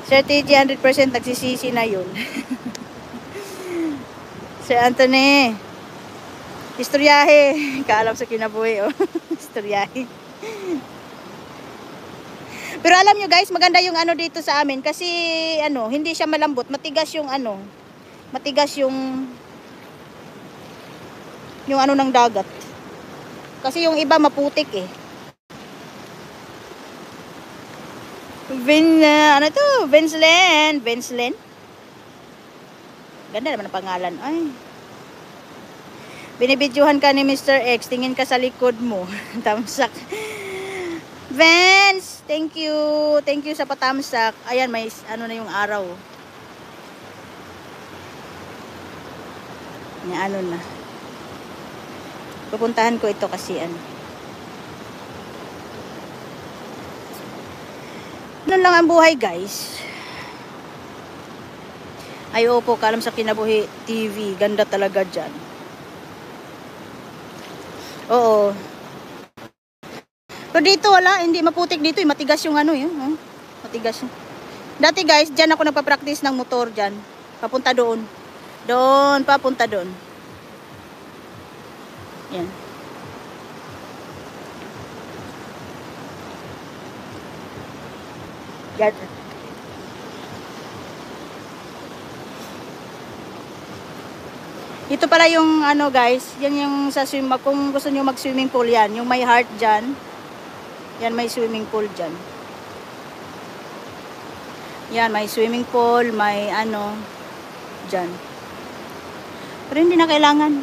Sir TG, 100% nagsisisi na yun. Sir Anthony, istoryahe. Kaalam sa kinabuhi, oh. Istoryahe. Pero alam nyo guys, maganda yung ano dito sa amin kasi ano, hindi siya malambot, matigas yung ano, matigas yung ano ng dagat. Kasi yung iba maputik eh. Ano to? Vincent. Ganda naman ang pangalan. Ay. Binibidyohan ka ni Mr. X, tingin ka sa likod mo. Tamsak. Vance, thank you. Thank you sa patamsak. Ayan, may ano na yung araw. May ano na. Pupuntahan ko ito kasi ano. Ano lang ang buhay, guys. Ay, opo, Kaalam sa Kinabuhi TV. Ganda talaga dyan. Oo. Pero dito wala, hindi maputik dito, matigas yung ano yun, matigas yun. Dati guys, diyan ako nagpa-practice ng motor diyan. Papunta doon. Papunta doon. Yan. Yan. Ito pala yung ano guys, yan yung sa kung gusto niyo mag-swimming pool yan, yung may heart diyan. Yan, may swimming pool dyan. Yan, may swimming pool, may ano, dyan. Pero hindi na kailangan.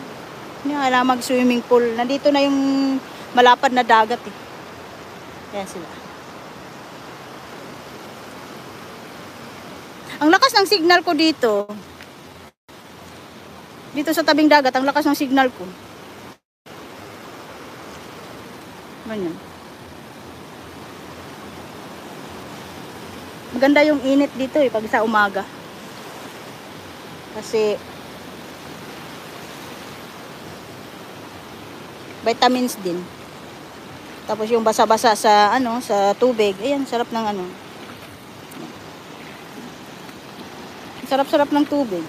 Hindi na kailangan mag-swimming pool. Nandito na yung malapad na dagat eh. Yan sila. Ang lakas ng signal ko dito. Dito sa tabing dagat, ang lakas ng signal ko. Ganyan. Maganda yung init dito eh pag sa umaga. Kasi vitamins din. Tapos yung basa-basa sa ano, sa tubig. Ayan, sarap ng ano. Sarap-sarap ng tubig.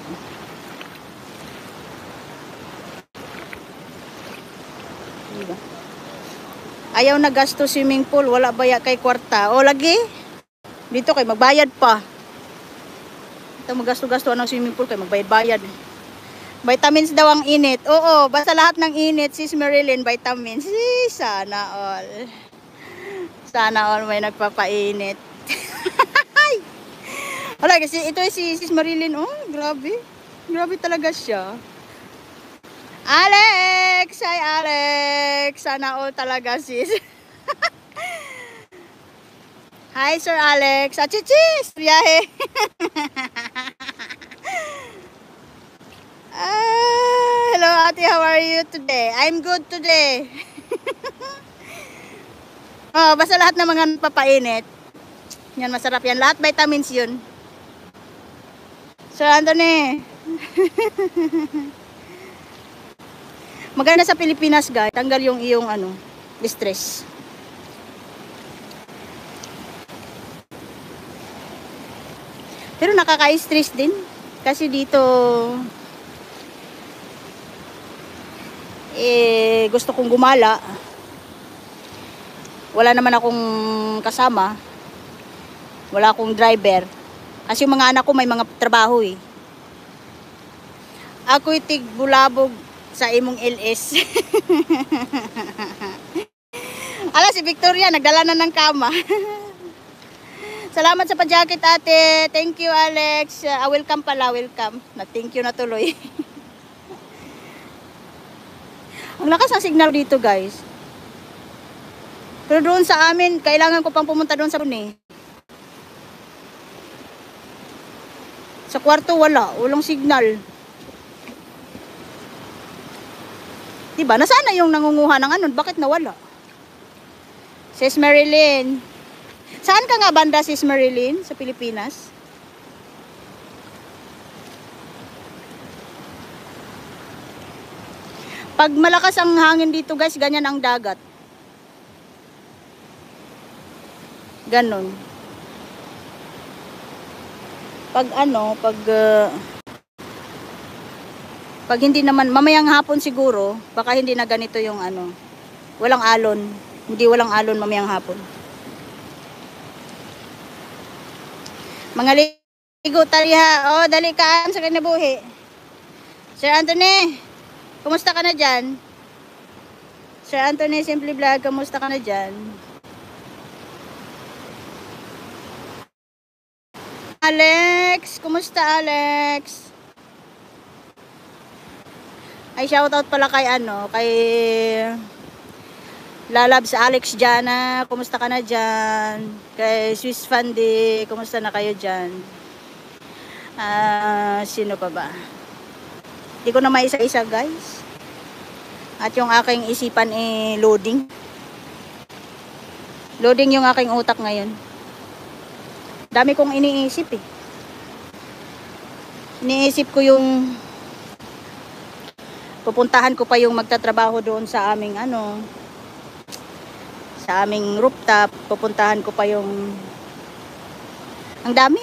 Diba? Ayaw na gasto swimming pool, wala baya kay kwarta. O lagi. Dito kay magbayad pa. Ito magasto-gasto ng swimming pool kay magbayad-bayad. Vitamins daw ang init. Oo, basta lahat ng init, sis Marilyn, vitamins. Sana all. Sana all may nagpapainit. Wala kasi ito si sis Marilyn. Oh, grabe. Grabe talaga siya. Alex! Hi Alex! Sana all talaga sis. Hi, Sir Alex. Chichis! Biyahe. Hello, Ate. How are you today? I'm good today. Oh, basta lahat ng mga papainit. Yan, masarap yan. Lahat vitamins yun. Sir Anthony. Maganda sa Pilipinas, guys. Tanggal yung iyong ano, stress. Pero nakaka-stress din. Kasi dito, gusto kong gumala. Wala naman akong kasama. Wala akong driver. Kasi yung mga anak ko may mga trabaho eh. Ako'y tig Bulabog sa imong LS. Ala, si Victoria, nagdala na ng kama. Salamat sa pa-jacket, ate. Thank you, Alex. Welcome pala, welcome. Na-thank you na tuloy. Ang lakas ng signal dito, guys. Pero doon sa amin, kailangan ko pang pumunta doon sa Brunei. Sa kwarto, walang signal. Diba? Nasaan na yung nangunguha ng ano? Bakit nawala? Sis Marilyn. Saan ka nga banda, Sis Marilyn? Sa Pilipinas? Pag malakas ang hangin dito, guys, ganyan ang dagat. Ganon. Pag pag hindi naman, mamayang hapon siguro, baka hindi na ganito yung ano. Walang alon. Hindi walang alon mamayang hapon. Mga ligo tariha. Oh, dali ka sa kinabuhi. Sir Anthony, kumusta ka na dyan? Sir Anthony Simple Vlog, kumusta ka na dyan? Alex, kumusta Alex? Ay, shoutout pala kay kay Lalabs Alex Jana, kumusta ka na dyan? Kay Swiss Fundy, kumusta na kayo dyan? Sino pa ba? Hindi ko na maisa-isa, guys. At yung aking isipan loading. Loading yung aking utak ngayon. Dami kong iniisip eh. Iniisip ko yung pupuntahan ko pa yung magtatrabaho doon sa aming sa aming rooftop. Pupuntahan ko pa yung ang dami.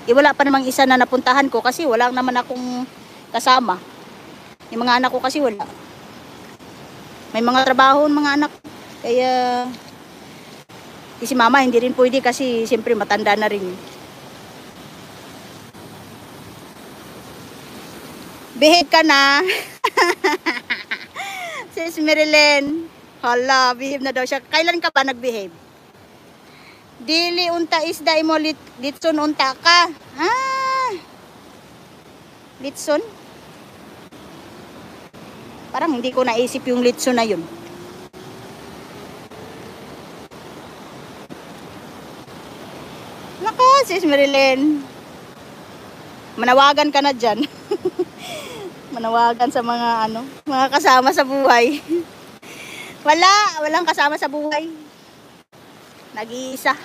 Wala pa namang isa na napuntahan ko kasi wala naman akong kasama. Yung mga anak ko kasi wala. May mga trabaho mga anak. Kaya si mama hindi rin pwede kasi siyempre matanda na rin. Behave ka na. Sis Marilyn. Hala, behave na daw siya. Kailan ka ba nag-behave? Dili unta isda imo litson unta ka. Litson? Parang hindi ko naisip yung litson na yun. Sis Marilyn, manawagan ka na dyan. Manawagan sa mga mga kasama sa buhay. Walang kasama sa buhay. Nag-iisa.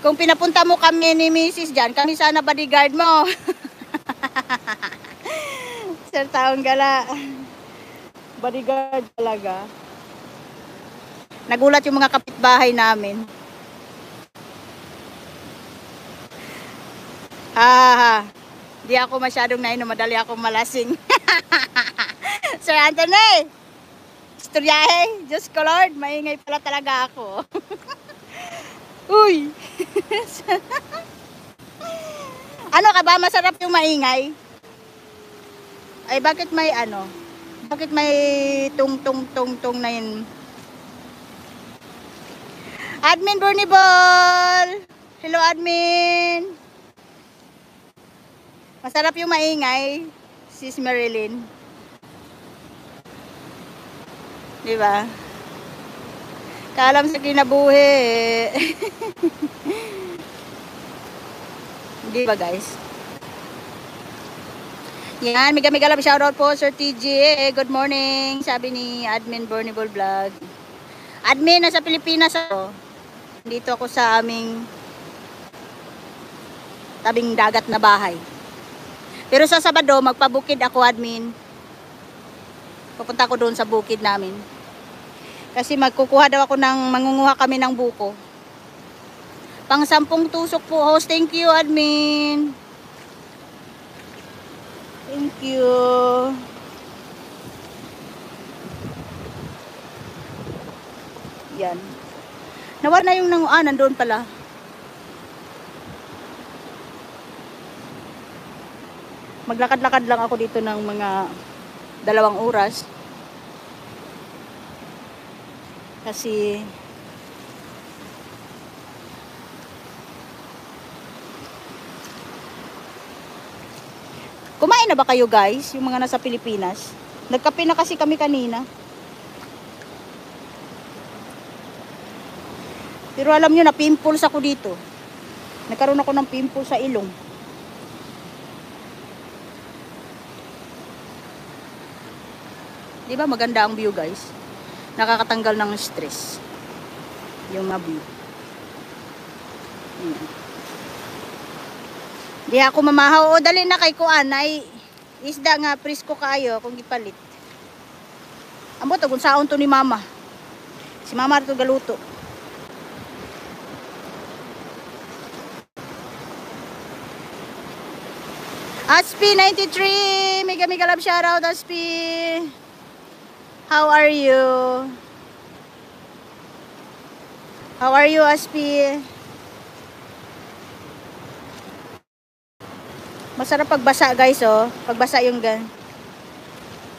Kung pinapunta mo kami ni Mrs. dyan, kami sana bodyguard mo. Sir Taong Gala. Bodyguard talaga. Nagulat yung mga kapitbahay namin. Di ako masyadong nainom, madali akong malasing. Sir Anthony, istoryahe, Diyos ko Lord, maingay pala talaga ako. Uy! Ano ka ba, masarap yung maingay? Ay, bakit may bakit may tung na yun? Admin Bernie Ball! Hello, admin! Masarap yung maingay, Sis Marilyn. Diba? Kaalam sa kinabuhi. Diba, guys? Yan, mega love shoutout po, Sir TJ. Good morning, sabi ni Admin Burnable Vlog. Admin, nasa Pilipinas ako. Dito ako sa aming tabing dagat na bahay. Pero sa Sabado, magpabukid ako, admin. Pupunta ako doon sa bukid namin. Kasi magkukuha daw ako mangunguha kami ng buko. Pang 10 tusok po, host. Thank you, admin. Thank you. Yan. Nawala na yung nandoon pala. Maglakad-lakad lang ako dito ng mga 2 oras. Kasi kumain na ba kayo guys, yung mga nasa Pilipinas? Nagkape na kasi kami kanina. Pero alam nyo na, pimples ako dito. Nagkaroon ako ng pimples sa ilong. Diba maganda ang view guys? Nakakatanggal ng stress. Yung view. Ayan. Di ako mamahaw. O dali na kay kuan. Ay isda nga presko kayo kung gipalit. Ambot kung saon to ni mama. Si mama ito galuto. Aspi 93, mega love shoutout Aspi. How are you? How are you Aspi? Masarap pagbasa guys oh. Pagbasa yung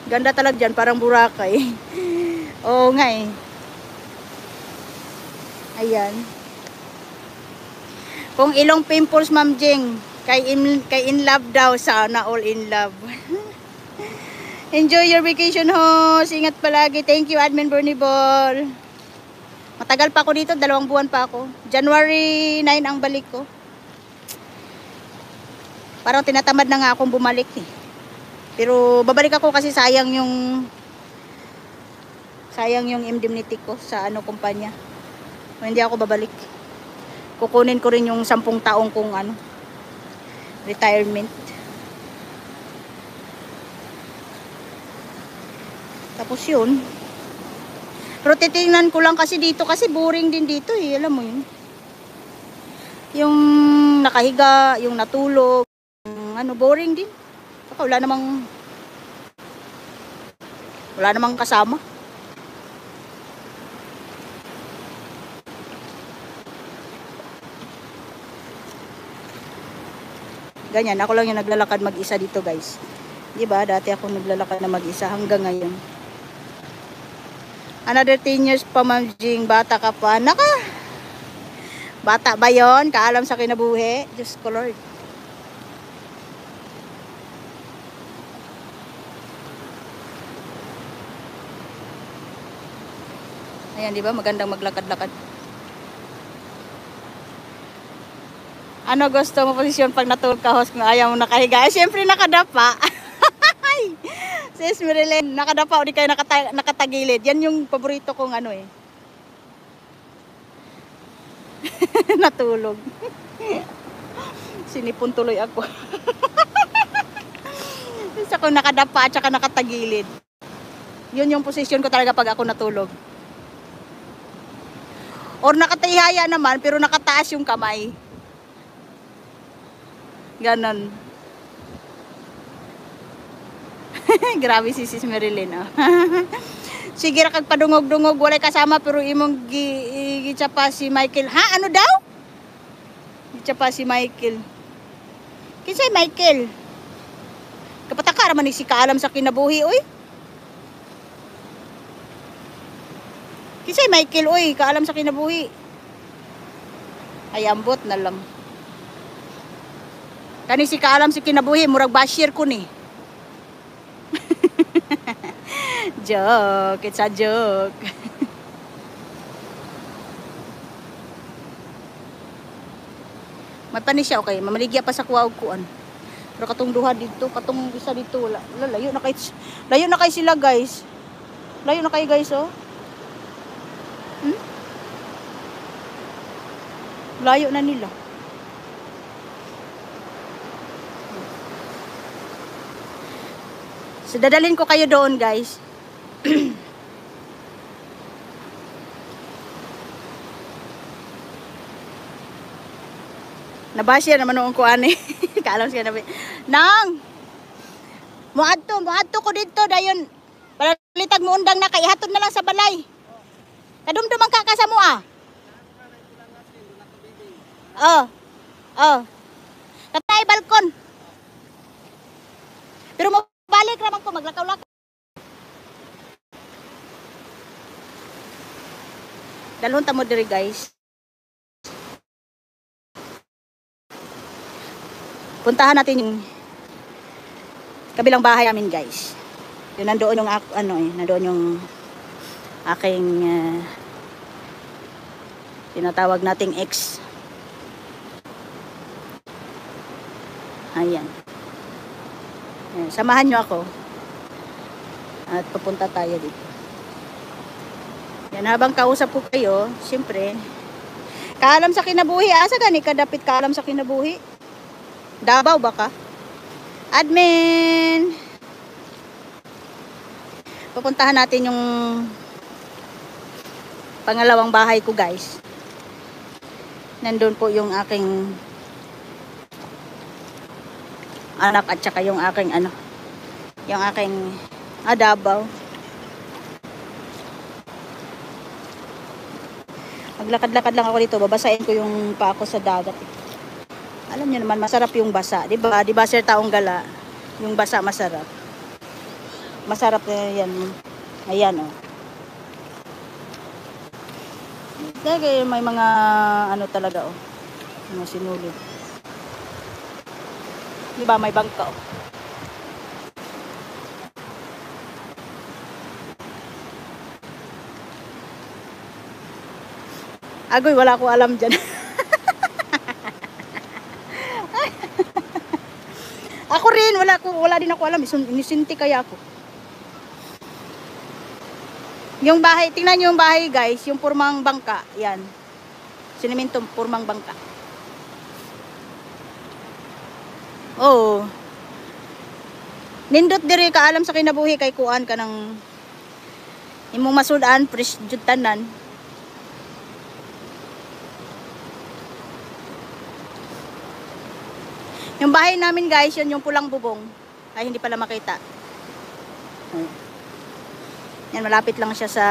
ganda talaga dyan, parang Boracay. Oo nga eh. Ayan. Kung ilong pimples Ma'am Jing, kay in love daw, sana all in love. Enjoy your vacation host. Ingat palagi. Thank you Admin Bernie Ball. Matagal pa ako dito, 2 buwan pa ako. January 9 ang balik ko. Parang tinatamad na nga akong bumalik eh. Pero babalik ako kasi sayang yung indemnity ko sa kumpanya. Hindi ako babalik. Kukunin ko rin yung 10 taong kong retirement. Tapos yun. Pero titingnan ko lang kasi dito kasi boring din dito eh. Alam mo yun. Yung nakahiga, yung natulog, boring din. Saka wala namang kasama. Ganyan, ako lang yung naglalakad mag-isa dito guys. Diba? Dati ako naglalakad na mag-isa hanggang ngayon. Another 10 years pa Ma'am Jing, bata ka pa. Naka! Bata ba yun? Kaalam sa kinabuhi? Diyos ko Lord. Ayan, diba? Magandang maglakad-lakad. Ano gusto mo posisyon pag natulog ka host kung ayaw mo nakahiga? Siyempre nakadapa. Sis Marilyn, nakadapa o di kayo nakatagilid. Yan yung paborito kong natulog. Sinipon tuloy ako. Isa ko nakadapa at saka nakatagilid. Yun yung posisyon ko talaga pag ako natulog. Or nakatihaya naman pero nakataas yung kamay. Ganon. Grabe si Sis Marilyn. Oh. Sige ra kag padungog-dungog walay kasama pero imong gichapa si Michael. Ha? Ano daw? Gichapa si Michael. Kinsay Michael? Kapataka raman ni si kaalam sa kinabuhi oy. Kinsay Michael oy, kaalam sa kinabuhi. Ay ambot na lang. Kani si kaalam si kinabuhi, murag bashir ko ni. Joke, it's a joke. May panis siya, okay. Mamaligya pa sa kuwaog kuan. Pero katong duha dito, katong isa dito, layo na kay sila guys. Layo na kay guys, oh. Layo na nila. So, dadalhin ko kayo doon, guys. Nabasya naman noong kuan eh. Kaalam siya nabi. Nang! Muadto ko dito, dayon. Para litag mo undang na kay hatod na lang sa balay. Kadumdumang kakasa mo ah. Oh. Tatay balkon. Pero mabalik raman ko, maglakaw-lakaw. Dalhon ta mo diri guys. Puntahan natin yung kabilang bahay namin guys. Yung nandoon yung nandoon yung aking tinatawag nating ex. Ayan. Ayan. Samahan nyo ako. At pupunta tayo dito. Yan, habang kausap ko kayo, siyempre, kaalam sa kinabuhi. Asa gani kadapit kaalam sa kinabuhi? Davao baka? Admin! Pupuntahan natin yung pangalawang bahay ko guys. Nandun po yung aking anak at saka yung aking yung aking Davao. Maglakad-lakad lang ako dito, babasahin ko yung pa ako sa dagat. Alam niyo naman, masarap yung basa, 'di ba? 'Di ba Sir Taong Gala? Yung basa masarap. Masarap na yan. Ayan oh. Dahil may mga talaga oh. Mga sinulid. 'Di ba may bangka oh. Agoy, wala ko alam dyan. Ako rin, wala din ako alam. Inisinti kaya ako. Yung bahay, tingnan nyo yung bahay guys, yung purmang bangka. Yan. Sinimentong purmang bangka. Oo. Nindot diri ka alam sa kinabuhi kay kuan ka ng imong masudan, fresh jud tanan. Yung bahay namin guys, yun yung pulang bubong. Ay, hindi pala makita. Yan, malapit lang siya sa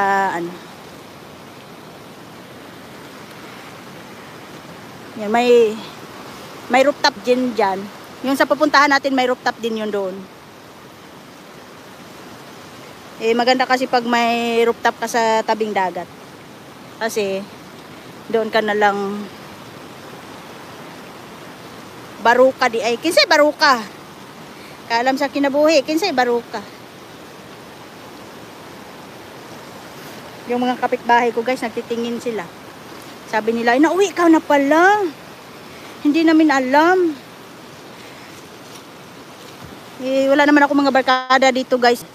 Yan, may rooftop din dyan. Yung sa pupuntahan natin, may rooftop din yun doon. Eh, maganda kasi pag may rooftop ka sa tabing dagat. Kasi, doon ka na lang baruka di ay kinsay baruka kaalam sa kinabuhi kinsay baruka. Yung mga kapitbahay ko guys nagtitingin sila, sabi nila nauwi ka na pala, hindi namin alam. Wala naman ako mga barkada dito guys,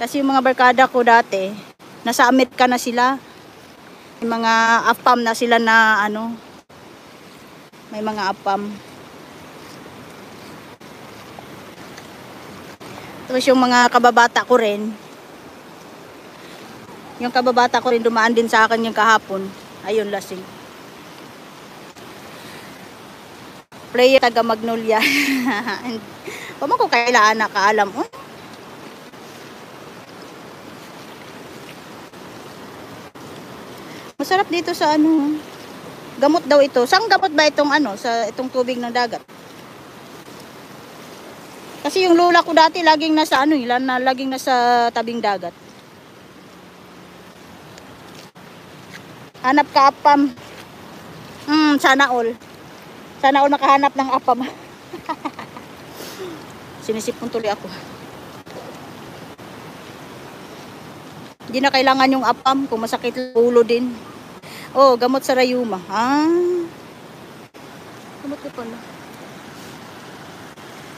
kasi yung mga barkada ko dati nasa Amerika na sila, may mga apam na sila na may mga apam. Tapos yung mga kababata ko rin, dumaan din sa akin yung kahapon. Ayun, lasing. Player taga Magnolia. Pama ko kailaan nakaalam. Oh. Masarap dito sa gamot daw ito. Saan gamot ba itong sa itong tubig ng dagat? Kasi yung lola ko dati laging nasa laging nasa tabing dagat. Hanap ka apam. Sana all. Sana all nakahanap ng apam. Sinisipon tuloy ako. Hindi na kailangan yung apam kung masakit ulo din. Oh, gamot sa rayuma. Gamot ko pa na.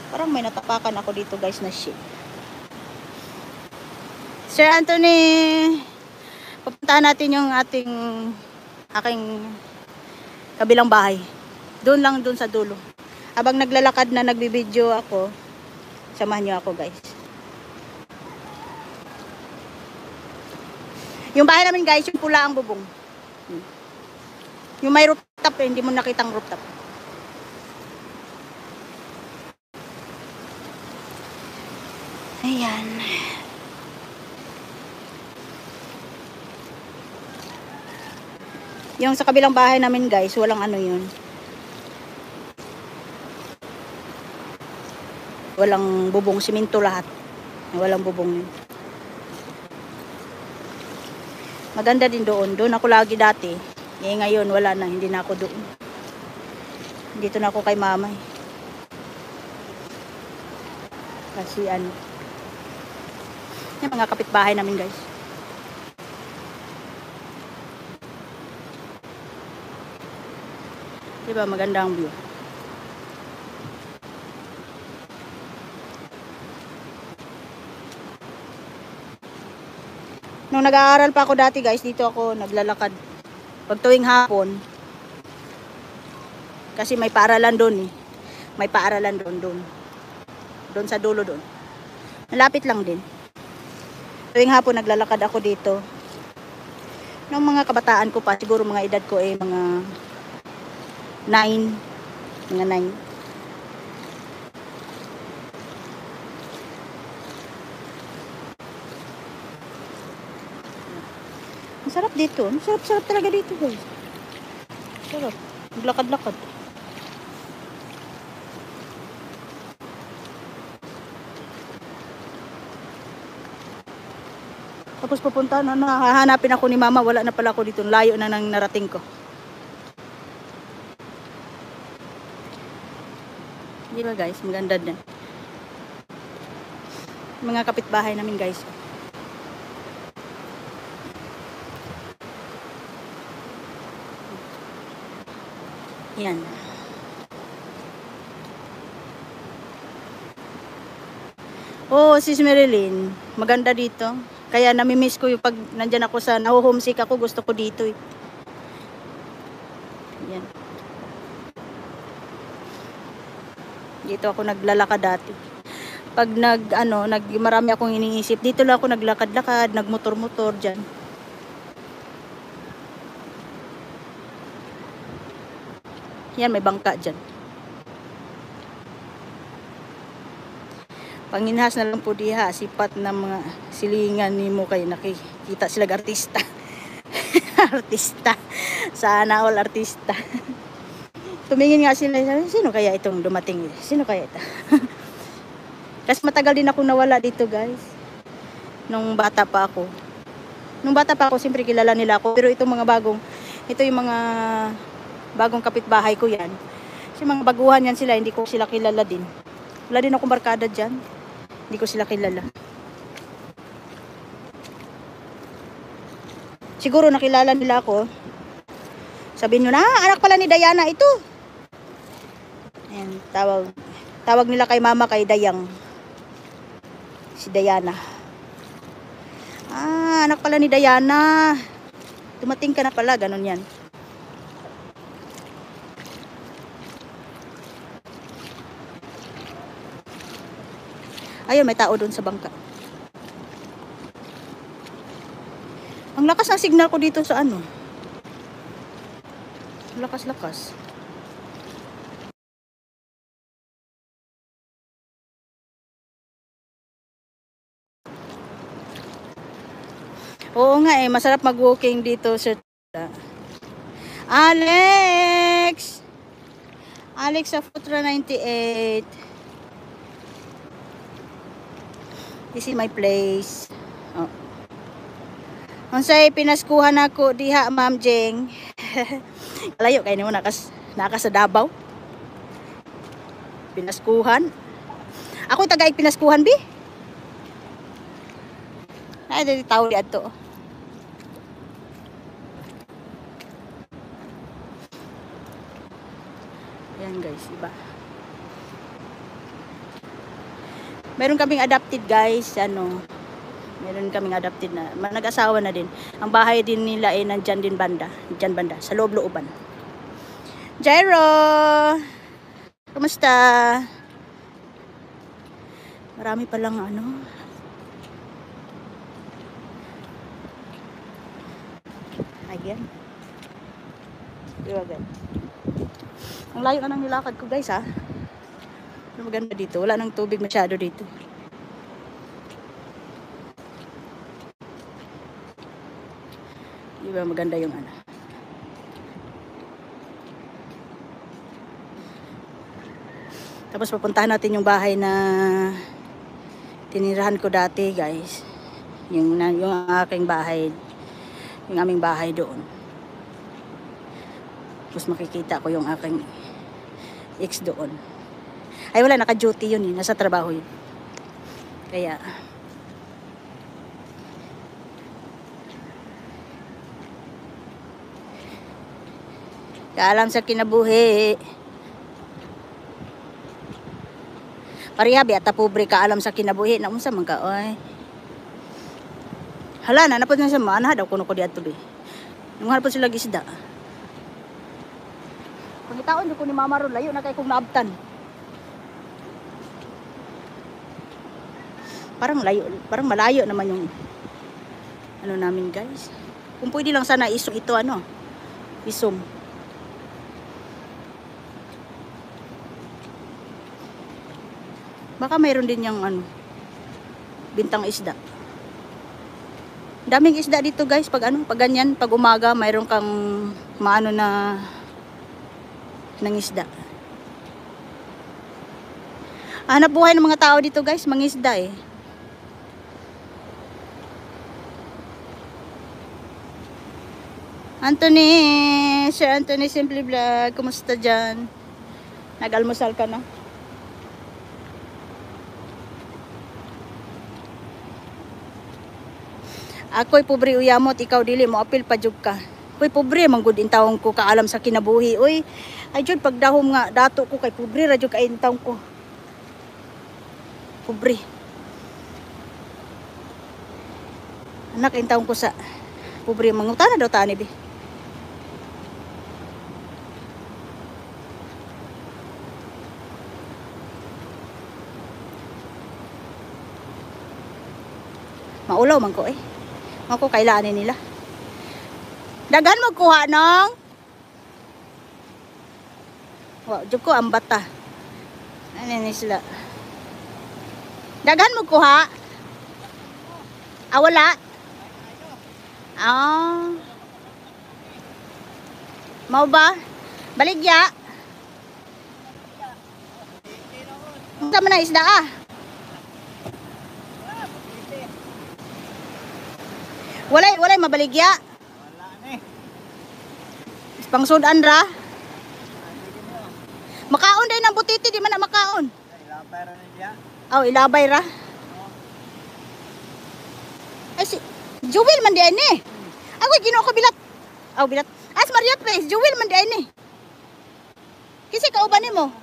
Parang may natapakan ako dito guys na shit. Sir Anthony, pupuntahan natin yung aking kabilang bahay. Doon lang, doon sa dulo. Habang naglalakad na nagbibideo ako, samahan nyo ako guys. Yung bahay namin guys, yung pula ang bubong. Yung may rooftop, hindi mo nakitang rooftop. Ayan. Yung sa kabilang bahay namin guys, walang yun. Walang bubong, simento lahat. Walang bubong yun. Maganda din doon. Doon ako lagi dati. Eh ngayon wala na, hindi na ako doon. Dito na ako kay mama. Kasi ano. Yung mga kapitbahay namin, guys. Diba maganda ang view. Nung nag-aaral pa ako dati, guys, dito ako naglalakad. Pag tuwing hapon. Kasi may paaralan doon eh. May paaralan doon. Doon sa dulo doon. Malapit lang din. Tuwing hapon naglalakad ako dito. Nung mga kabataan ko pa, siguro mga edad ko mga 9. Mga 9. Ang sarap dito. Ang sarap talaga dito, guys. Sarap. Maglakad-lakad. Tapos pupunta na, hahanapin ako ni mama. Wala na pala ako dito. Layo na nang narating ko. Di ba, guys? Maganda din. Mga kapitbahay namin, guys. Yan. Oh, sis Marilyn. Maganda dito. Kaya namimiss ko yung pag nandyan ako sa naho-homesick ako. Gusto ko dito eh. Yan. Dito ako naglalakad dati. Pag marami akong iniisip, dito lang ako naglakad-lakad, nagmotor-motor dyan. Yan, may bangka dyan. Panginhas na lang po diha, sipat na mga silingan ni mo kayo nakikita sila artista. Artista. Sana all artista. Tumingin nga sila, sino kaya itong dumating? Sino kaya ito? Kasi matagal din ako nawala dito, guys. Nung bata pa ako. Siyempre kilala nila ako. Pero itong mga ito yung mga bagong kapitbahay ko yan. Kasi mga baguhan yan sila, hindi ko sila kilala din. Wala din akong barkada dyan. Hindi ko sila kilala. Siguro nakilala nila ako. Sabihin nyo na, anak pala ni Diana ito. Ayan, tawag nila kay mama kay Dayang. Si Diana. Anak pala ni Diana. Dumating ka na pala, ganun yan. Ayun, may tao doon sa bangka. Ang lakas ng signal ko dito sa ano. Lakas-lakas. Oo nga masarap mag-walking dito sa Alex! Alex sa Futra 98. This is my place. Oh. Unsay pinaskuhan ako diha, Ma'am Jeng. Layo kay nimo naka sa Davao. Pinaskuhan. Ako taga pinaskuhan bi. Ay dili tawo di adto. Yan guys, iba. Meron kaming adopted guys, meron kaming adopted na, nag-asawa na din. Ang bahay din nila nandyan din banda, sa loob-looban. Jairo! Kumusta? Marami palang Ayan. Diwagan. Ang layo na ng nilakad ko guys ha. Maganda dito. Wala nang tubig masyado dito. Diba maganda yung Tapos pupuntahan natin yung bahay na tinirahan ko dati, guys. Yung aking bahay, yung aming bahay doon. Tapos makikita ko yung aking ex doon. Ay wala, naka-duty yun eh. Nasa trabaho yun. Kaya kaalam sa kinabuhi. Pariya biya ta pobre kaalam sa kinabuhi na unsa man ka oy. Hala na napod na sa mana daw kuno ko diadto be. Nung harap sila gisda. Pagitaon ko ni Mama ron layo na kay kong naabtan. Parang malayo naman yung ano namin, guys. Kung pwede lang sana isum ito ano. Isum. Baka mayroon din yung ano bintang isda. Daming isda dito, guys, pag ganyan, pag umaga mayroon kang maano na ng isda. Hanap buhay ng mga tao dito, guys, mangisda eh. Anthony, Sir Anthony Simply Vlog, kumusta dyan? Nag-almusal ka na? Ako'y pobre uyamot, ikaw dili mo apil pa jud ka. Ako'y pobre manggod in taong ko kaalam sa kinabuhi. Uy, ay jud pagdahom nga dato ko kay pobre ra jud ka in taong ko. Pobre. Anak in taong ko sa pobre mangutana daw tani bi. Maulaw man ko eh. Ako kailangan nila. Daghan mo kuha nang. Wa jud ko ang bata. Ano ni sila? Daghan mo kuha. Ah wala. Ah. Mau ba? Baligya. Unsa man na isda ah? Walay mabaligya. Wala ni. Pangsudan ra. Makaon day ng butiti di man na makaon. Ilabay ra ni dia. Oh, ilabay ra. Ay si Jewel man di ani. Ako ginuo ko bilat. Oh, bilat. As Maria Place, Jewel man di ani. Kasi kauban nimo.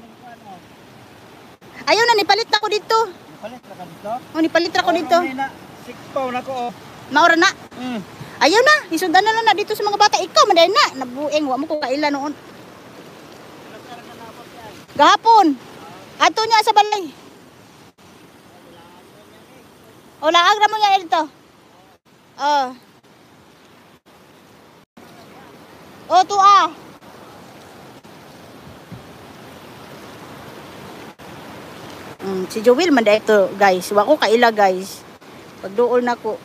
Ayaw na nipalit na ko dito. Nipalit ra ka dito. Oh, nipalit ra ko dito. Sikpaw na ko. Maura na. Ayaw na, isundan na lang na dito sa mga bata. Ikaw man dahil na, nabueng, wa mo ko kaila noon. Gahapon. Ato niya sa balay. O laag na mo niya dito. O tuwa. Si Joel man dahil ito, guys. Wa ko kaila, guys. Pagduol na ko.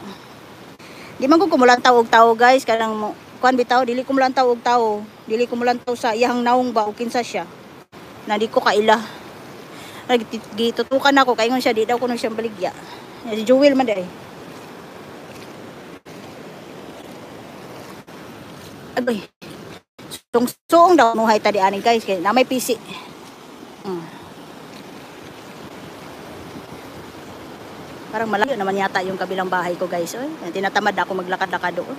Di man ko kumulantaw og tao, guys, kanang mo kuan bitaw dili ko mulantaw og tao, dili ko mulantaw sa iyang naong ba o kinsa siya na di ko kaila. Gitutukan ako kay ngon siya di daw kuno siyang baligya. Si Joel man dai. Agoy. Suong daw muhay ta di ani, guys, kay na may PC. Parang malayo naman yata yung kabilang bahay ko, guys. Oy, tinatamad ako maglakad-lakad doon.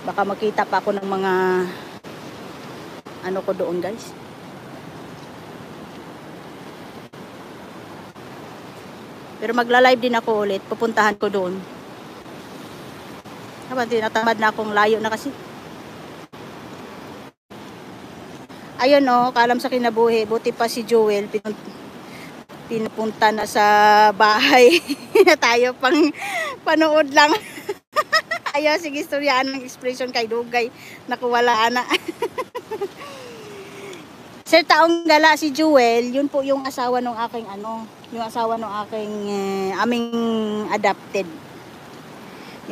Baka makita pa ako ng mga ano ko doon, guys. Pero magla-live din ako ulit. Pupuntahan ko doon. Habang tinatamad na akong layo na kasi. Ayun oh, kaalam sa kinabuhi. Buti pa si Joel. Pinupunta na sa bahay. Tayo pang panood lang. Ayaw, sige, istoryaan ng expression kay Dugay. Nakuwala na. Sir Taong Gala, si Joel, yun po yung asawa ng aking yung asawa ng aking aming adopted.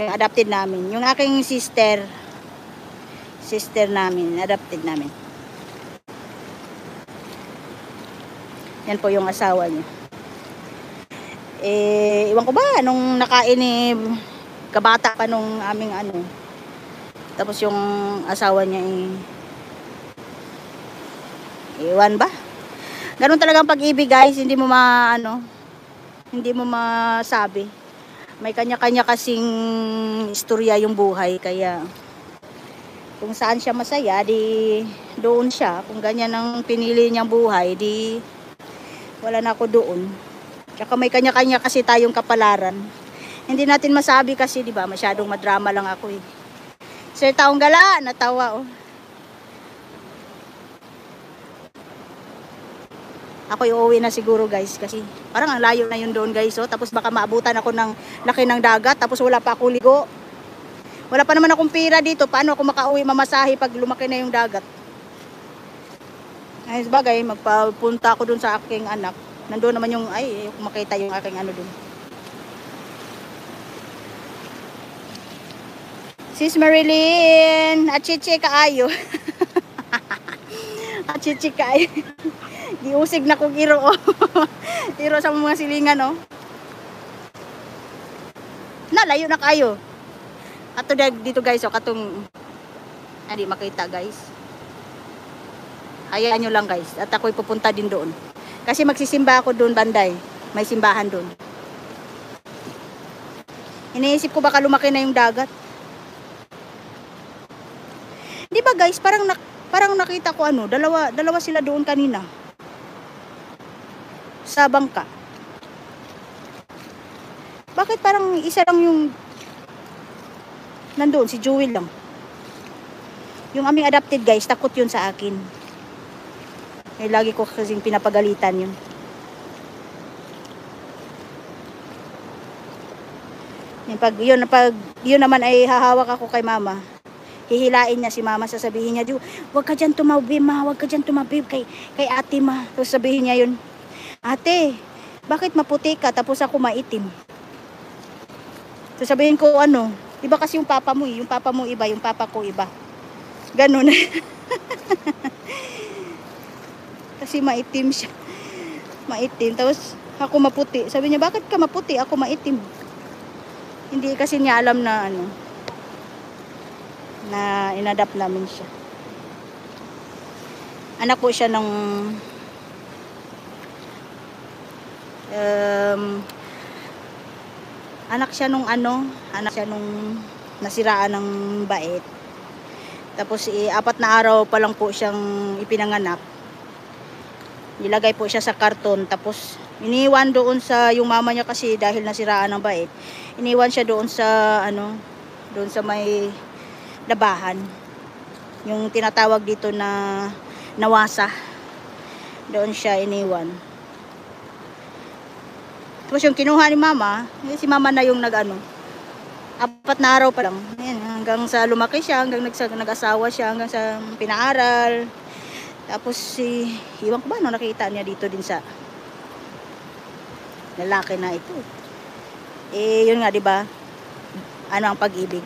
Yung adopted namin. Yung aking sister namin, adopted namin. Yan po yung asawa niya. Iwan ko ba, nung nakain ni kabata pa nung aming ano. Tapos yung asawa niya iwan ba? Ganun talagang pag-ibig guys, hindi mo hindi mo masabi. May kanya-kanya kasing istorya yung buhay, kaya kung saan siya masaya, di doon siya. Kung ganyan ang pinili niyang buhay, di wala na ako doon. Tsaka may kanya-kanya kasi tayong kapalaran. Hindi natin masabi kasi, di ba? Masyadong madrama lang ako eh. Sir Taong Gala, natawa oh. Ako uuwi na siguro guys, kasi parang ang layo na yun doon guys oh. Tapos baka maabutan ako ng laki ng dagat, tapos wala pa ako ligo. Wala pa naman akong pira dito. Paano ako makauwi mamasahe pag lumaki na yung dagat? Ay bagay, magpapunta ako doon sa aking anak. Nandoon naman yung, makita yung aking ano doon. Sis Marilyn, achiche kaayo. Achiche kaayo. Giusig na kong iro oh. Iro sa mga silingan oh. Nalayo na kayo. Ato dito guys oh, katong hindi makita guys. Hayaan nyo lang guys. At ako'y pupunta din doon. Kasi magsisimba ako doon banday. May simbahan doon. Iniisip ko baka lumaki na yung dagat. Di ba guys, parang nakita ko ano, dalawa sila doon kanina. Sa bangka. Bakit parang isa lang yung nandoon, si Jewel lang. Yung aming adopted guys, takot yun sa akin. Lagi ko kasing pinapagalitan yun. Pag yun naman ay hahawak ako kay mama, hihilain niya si mama, sasabihin niya, wag ka dyan tumabib ma, wag ka dyan tumabib kay ate ma. Tapos sabihin niya yun, ate, bakit maputi ka tapos ako maitim? So sabihin ko ano, iba kasi yung papa mo yung papa mo iba, yung papa ko iba. Ganun. Kasi maitim siya. Maitim. Tapos ako maputi. Sabi niya, bakit ka maputi? Ako maitim. Hindi kasi niya alam na ano, na inadapt namin siya. Anak po siya ng anak siya nung nasiraan ng bait. Tapos 4 na araw pa lang po siyang ipinanganak. Nilagay po siya sa karton, tapos iniwan doon sa yung mama niya kasi dahil nasiraan ng bait. Iniwan siya doon sa doon sa may labahan. Yung tinatawag dito na nawasa. Doon siya iniwan. Tapos yung kinuha ni mama, si mama na yung 4 na araw pa lang. Ayan, hanggang sa lumaki siya, hanggang nag-asawa siya, hanggang sa pinaaral. Tapos iwan ko ba nakita niya dito din sa lalaki na ito. Yun nga, 'di ba? Ano ang pag-ibig?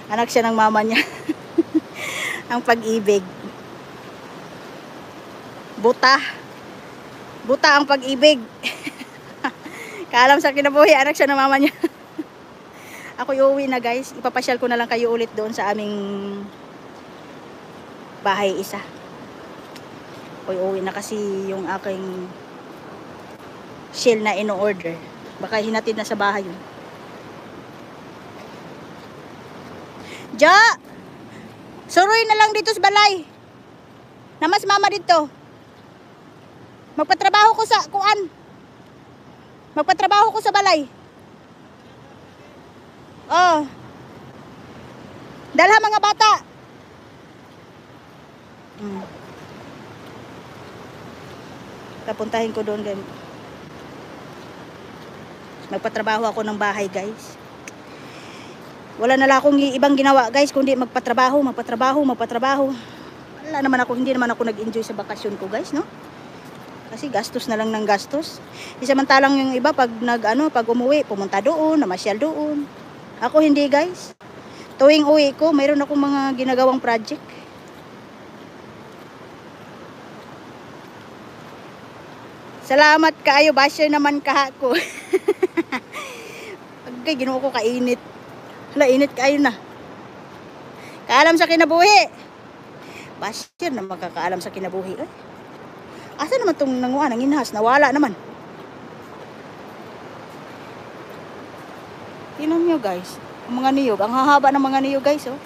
Anak siya ng mama niya. Ang pag-ibig. Buta ang pag-ibig. Kaalam sa kinabuhi, anak siya ng mama niya. Ako uuwi na guys. Ipapasyal ko na lang kayo ulit doon sa aming bahay isa. Ako uuwi na kasi yung aking shell na ino-order. Baka hinatid na sa bahay yun. Ja! Suroy na lang dito sa balay. Namas mama dito. Magpatrabaho ko sa kuan. Magpatrabaho ko sa balay. Oh. Dalha mga bata. Papuntahin ko doon guys. Magpatrabaho ako ng bahay guys. Wala na lang akong ibang ginawa guys kundi magpatrabaho. Wala naman ako, hindi naman ako nag-enjoy sa bakasyon ko guys, no? Kasi gastos na lang ng gastos. Samantalang yung iba pag pag umuwi, pumunta doon, namasyal doon. Ako hindi guys. Tuwing uwi ko, mayroon akong mga ginagawang project. Salamat kaayo, basher naman kaha ko. Agay, Ginoo ko kainit. Hala, init kaayo na. Kaalam sa kinabuhi. Basher na magkakaalam sa kinabuhi. Ay. Asa naman tong nanguha, nanginhas, nawala naman. Tingnan nyo guys, ang mga niyog, ang hahaba ng mga niyog guys, oh.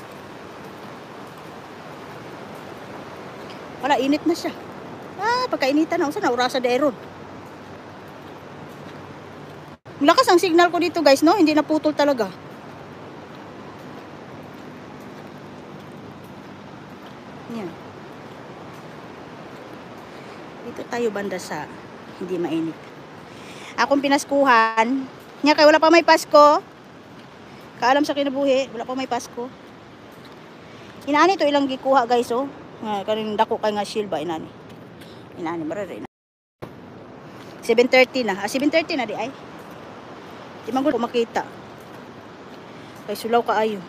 Wala, init na siya. Pagkainitan na, usa na urasa deron. Lakas ang signal ko dito guys, no? Hindi naputol talaga. Yan. Dito tayo banda sa hindi mainit. Akong pinaskuhan. Nya kay wala pa may Pasko. Kaalam sa kinabuhi, wala pa may Pasko. Inaani to ilang gikuha guys, oh. Kaning dako kay nga shield ba inani. Inani marare na. 7:30 na. 7:30 na di ay. Di man ko makita. Kay sulaw kaayo.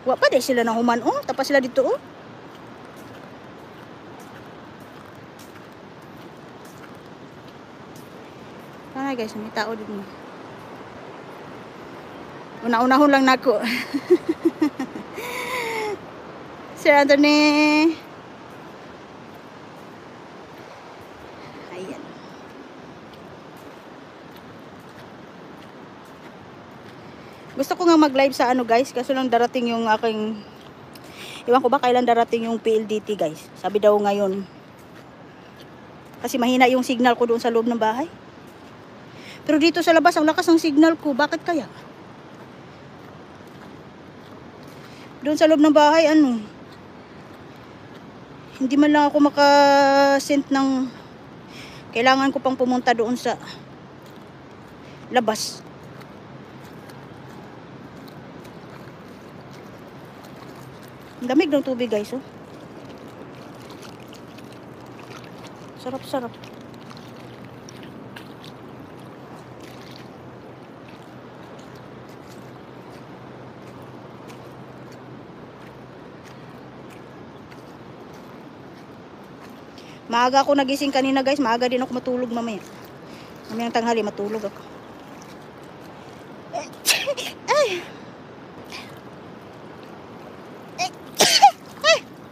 Wa pa di sila na human, oh. Tapos sila dito, oh. Ay guys, may tao dito. Una-unahon lang nako. Sir Anthony. Ayan. Gusto ko nga mag-live sa ano guys, kaso lang darating yung aking, iwan ko ba kailan darating yung PLDT guys. Sabi daw ngayon. Kasi mahina yung signal ko doon sa loob ng bahay. Pero dito sa labas, ang lakas ng signal ko. Bakit kaya? Doon sa loob ng bahay, ano? Hindi man lang ako makasend ng, kailangan ko pang pumunta doon sa labas. Ang damig ng tubig guys, oh. Sarap-sarap. Maaga ako nagising kanina guys. Maaga din ako matulog mamaya. Mamayang tanghali matulog ako.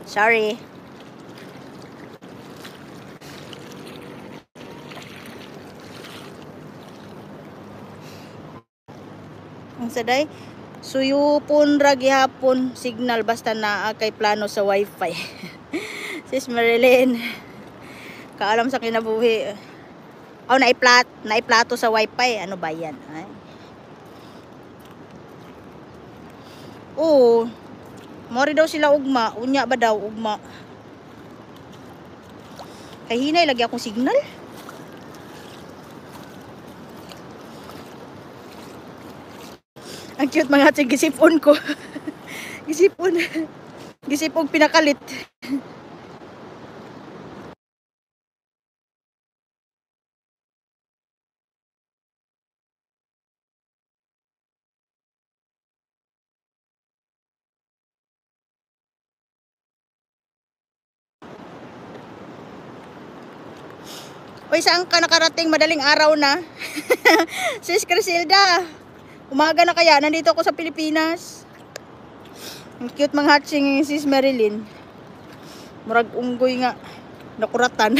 Sorry. Ang saday. Suyupon ra gihapon signal basta naa kay plano sa wifi. Sis Marilyn. Kaalam sa kinabuhi. Oh, naiplato sa wifi. Ano ba yan? Ay. Oo. Mori daw sila ugma. Unya ba daw ugma? Kay hinay lagi akong signal. Ang cute mga tsig. Gisipon ko. Gisipon. Gisipon pinakalit. Uy, saan ka nakarating? Madaling araw na. Sis Crisilda, umaga na kaya? Nandito ako sa Pilipinas. Ang cute mga hatching sis Marilyn. Murag unggoy nga. Nakuratan.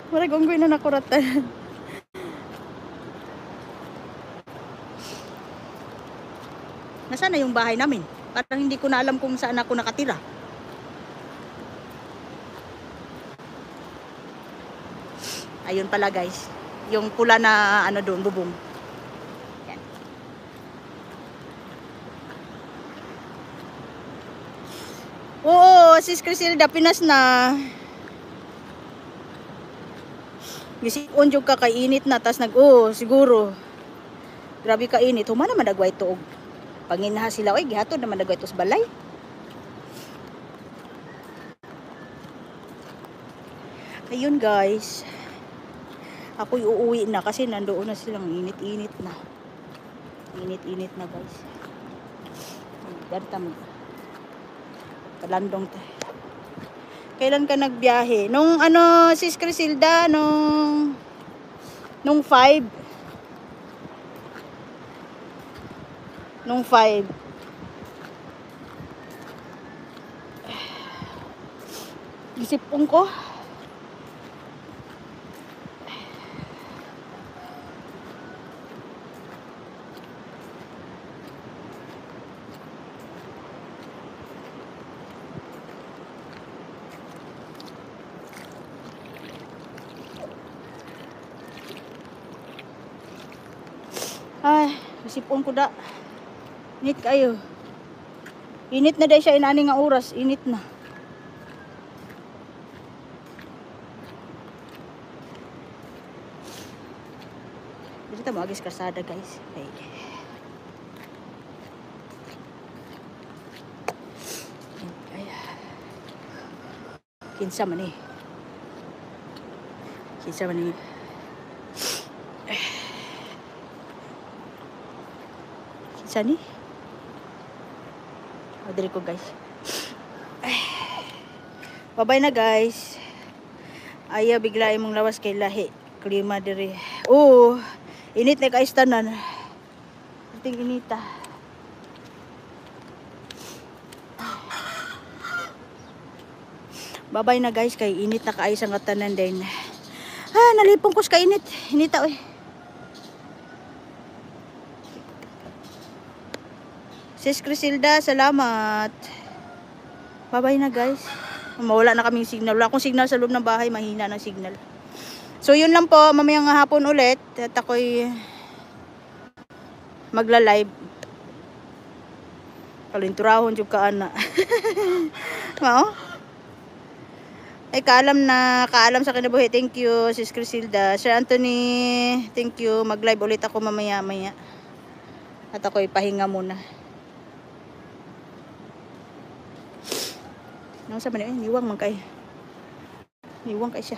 Murag unggoy na nakuratan. Nasaan na yung bahay namin? Parang hindi ko na alam kung saan ako nakatira. Ayun pala guys. Yung pula na ano doon, bubong. Yan. Oo, sis Crisilda, Pinas na. Gisipon jud ka kay init na. Tas siguro. Grabe ka init. Huma naman dagway tuog. Panginaha sila. Oy, gihatod naman dagway to sa balay. Ayun guys. Ako'y uuwi na kasi nandoon na silang init-init na. Init-init na guys. Ganta mo. Kalandong tayo. Kailan ka nagbiyahe? Nung ano, Sis Crisilda, nung 5. Nung 5. Isipon ko. Ay, isipon ko da. Init kayo. Init na dahil siya inani nga oras. Init na. Dito mo agis kasada guys. Ay. Kinsa man eh. Kinsa man eh. Kinsa ni? Madali ko guys. Bye-bye na guys. Ayaw bigla imong lawas kay lahi. Klima diri. Oh, init na guys tanan. Ating inita. Bye-bye na guys kay init na kaayos ang tanan din. Ah, nalipong ko sa init. Inita oy. Sis Crisilda, salamat. Bye-bye na guys. Mawala na kaming signal. Wala akong signal sa loob ng bahay. Mahina ng signal. So yun lang po. Mamayang hapon ulit. At ako'y magla-live. Kalinturahon yung kaana. Mao? Ay kaalam sa kinabuhi. Thank you Sis Crisilda. Sir Anthony, thank you. Mag-live ulit ako mamaya-maya. At ako'y pahinga muna. Nang sa man niwang man kay. Niwang kay siya.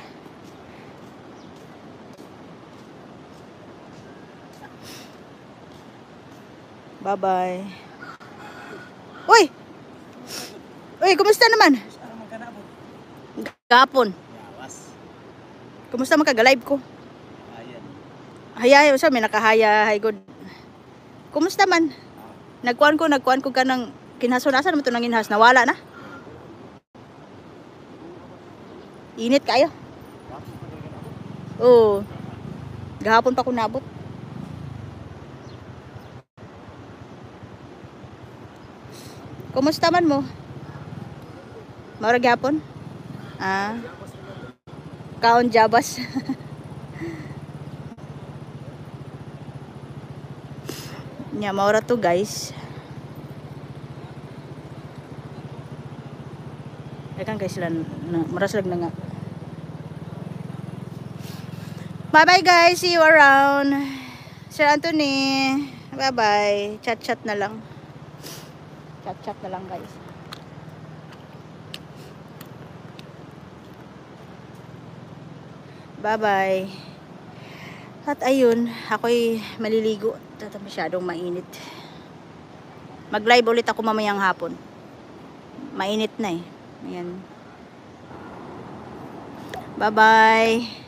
Bye-bye. Uy! Uy, kumusta naman? Gapon. Kumusta man ka-live ko? Hayay, usa may nakahaya, hay good. Kumusta man? Nagkuan ko ka ng kinhason-asan mo to nang inhas, nawala na? Init kayo? Oo. Gahapon pa ko nabot. Kumusta man mo? Maura gahapon? Ah. Kaon jabas. Nya maura to guys. Kan guys sila maraslag na nga. Bye bye guys, see you around. Sir Anthony, bye bye. Chat na lang. Chat na lang guys. Bye bye. At ayun, ako'y maliligo. Tata masyadong mainit. Mag-live ulit ako mamayang hapon. Mainit na eh. Ayan. Bye-bye.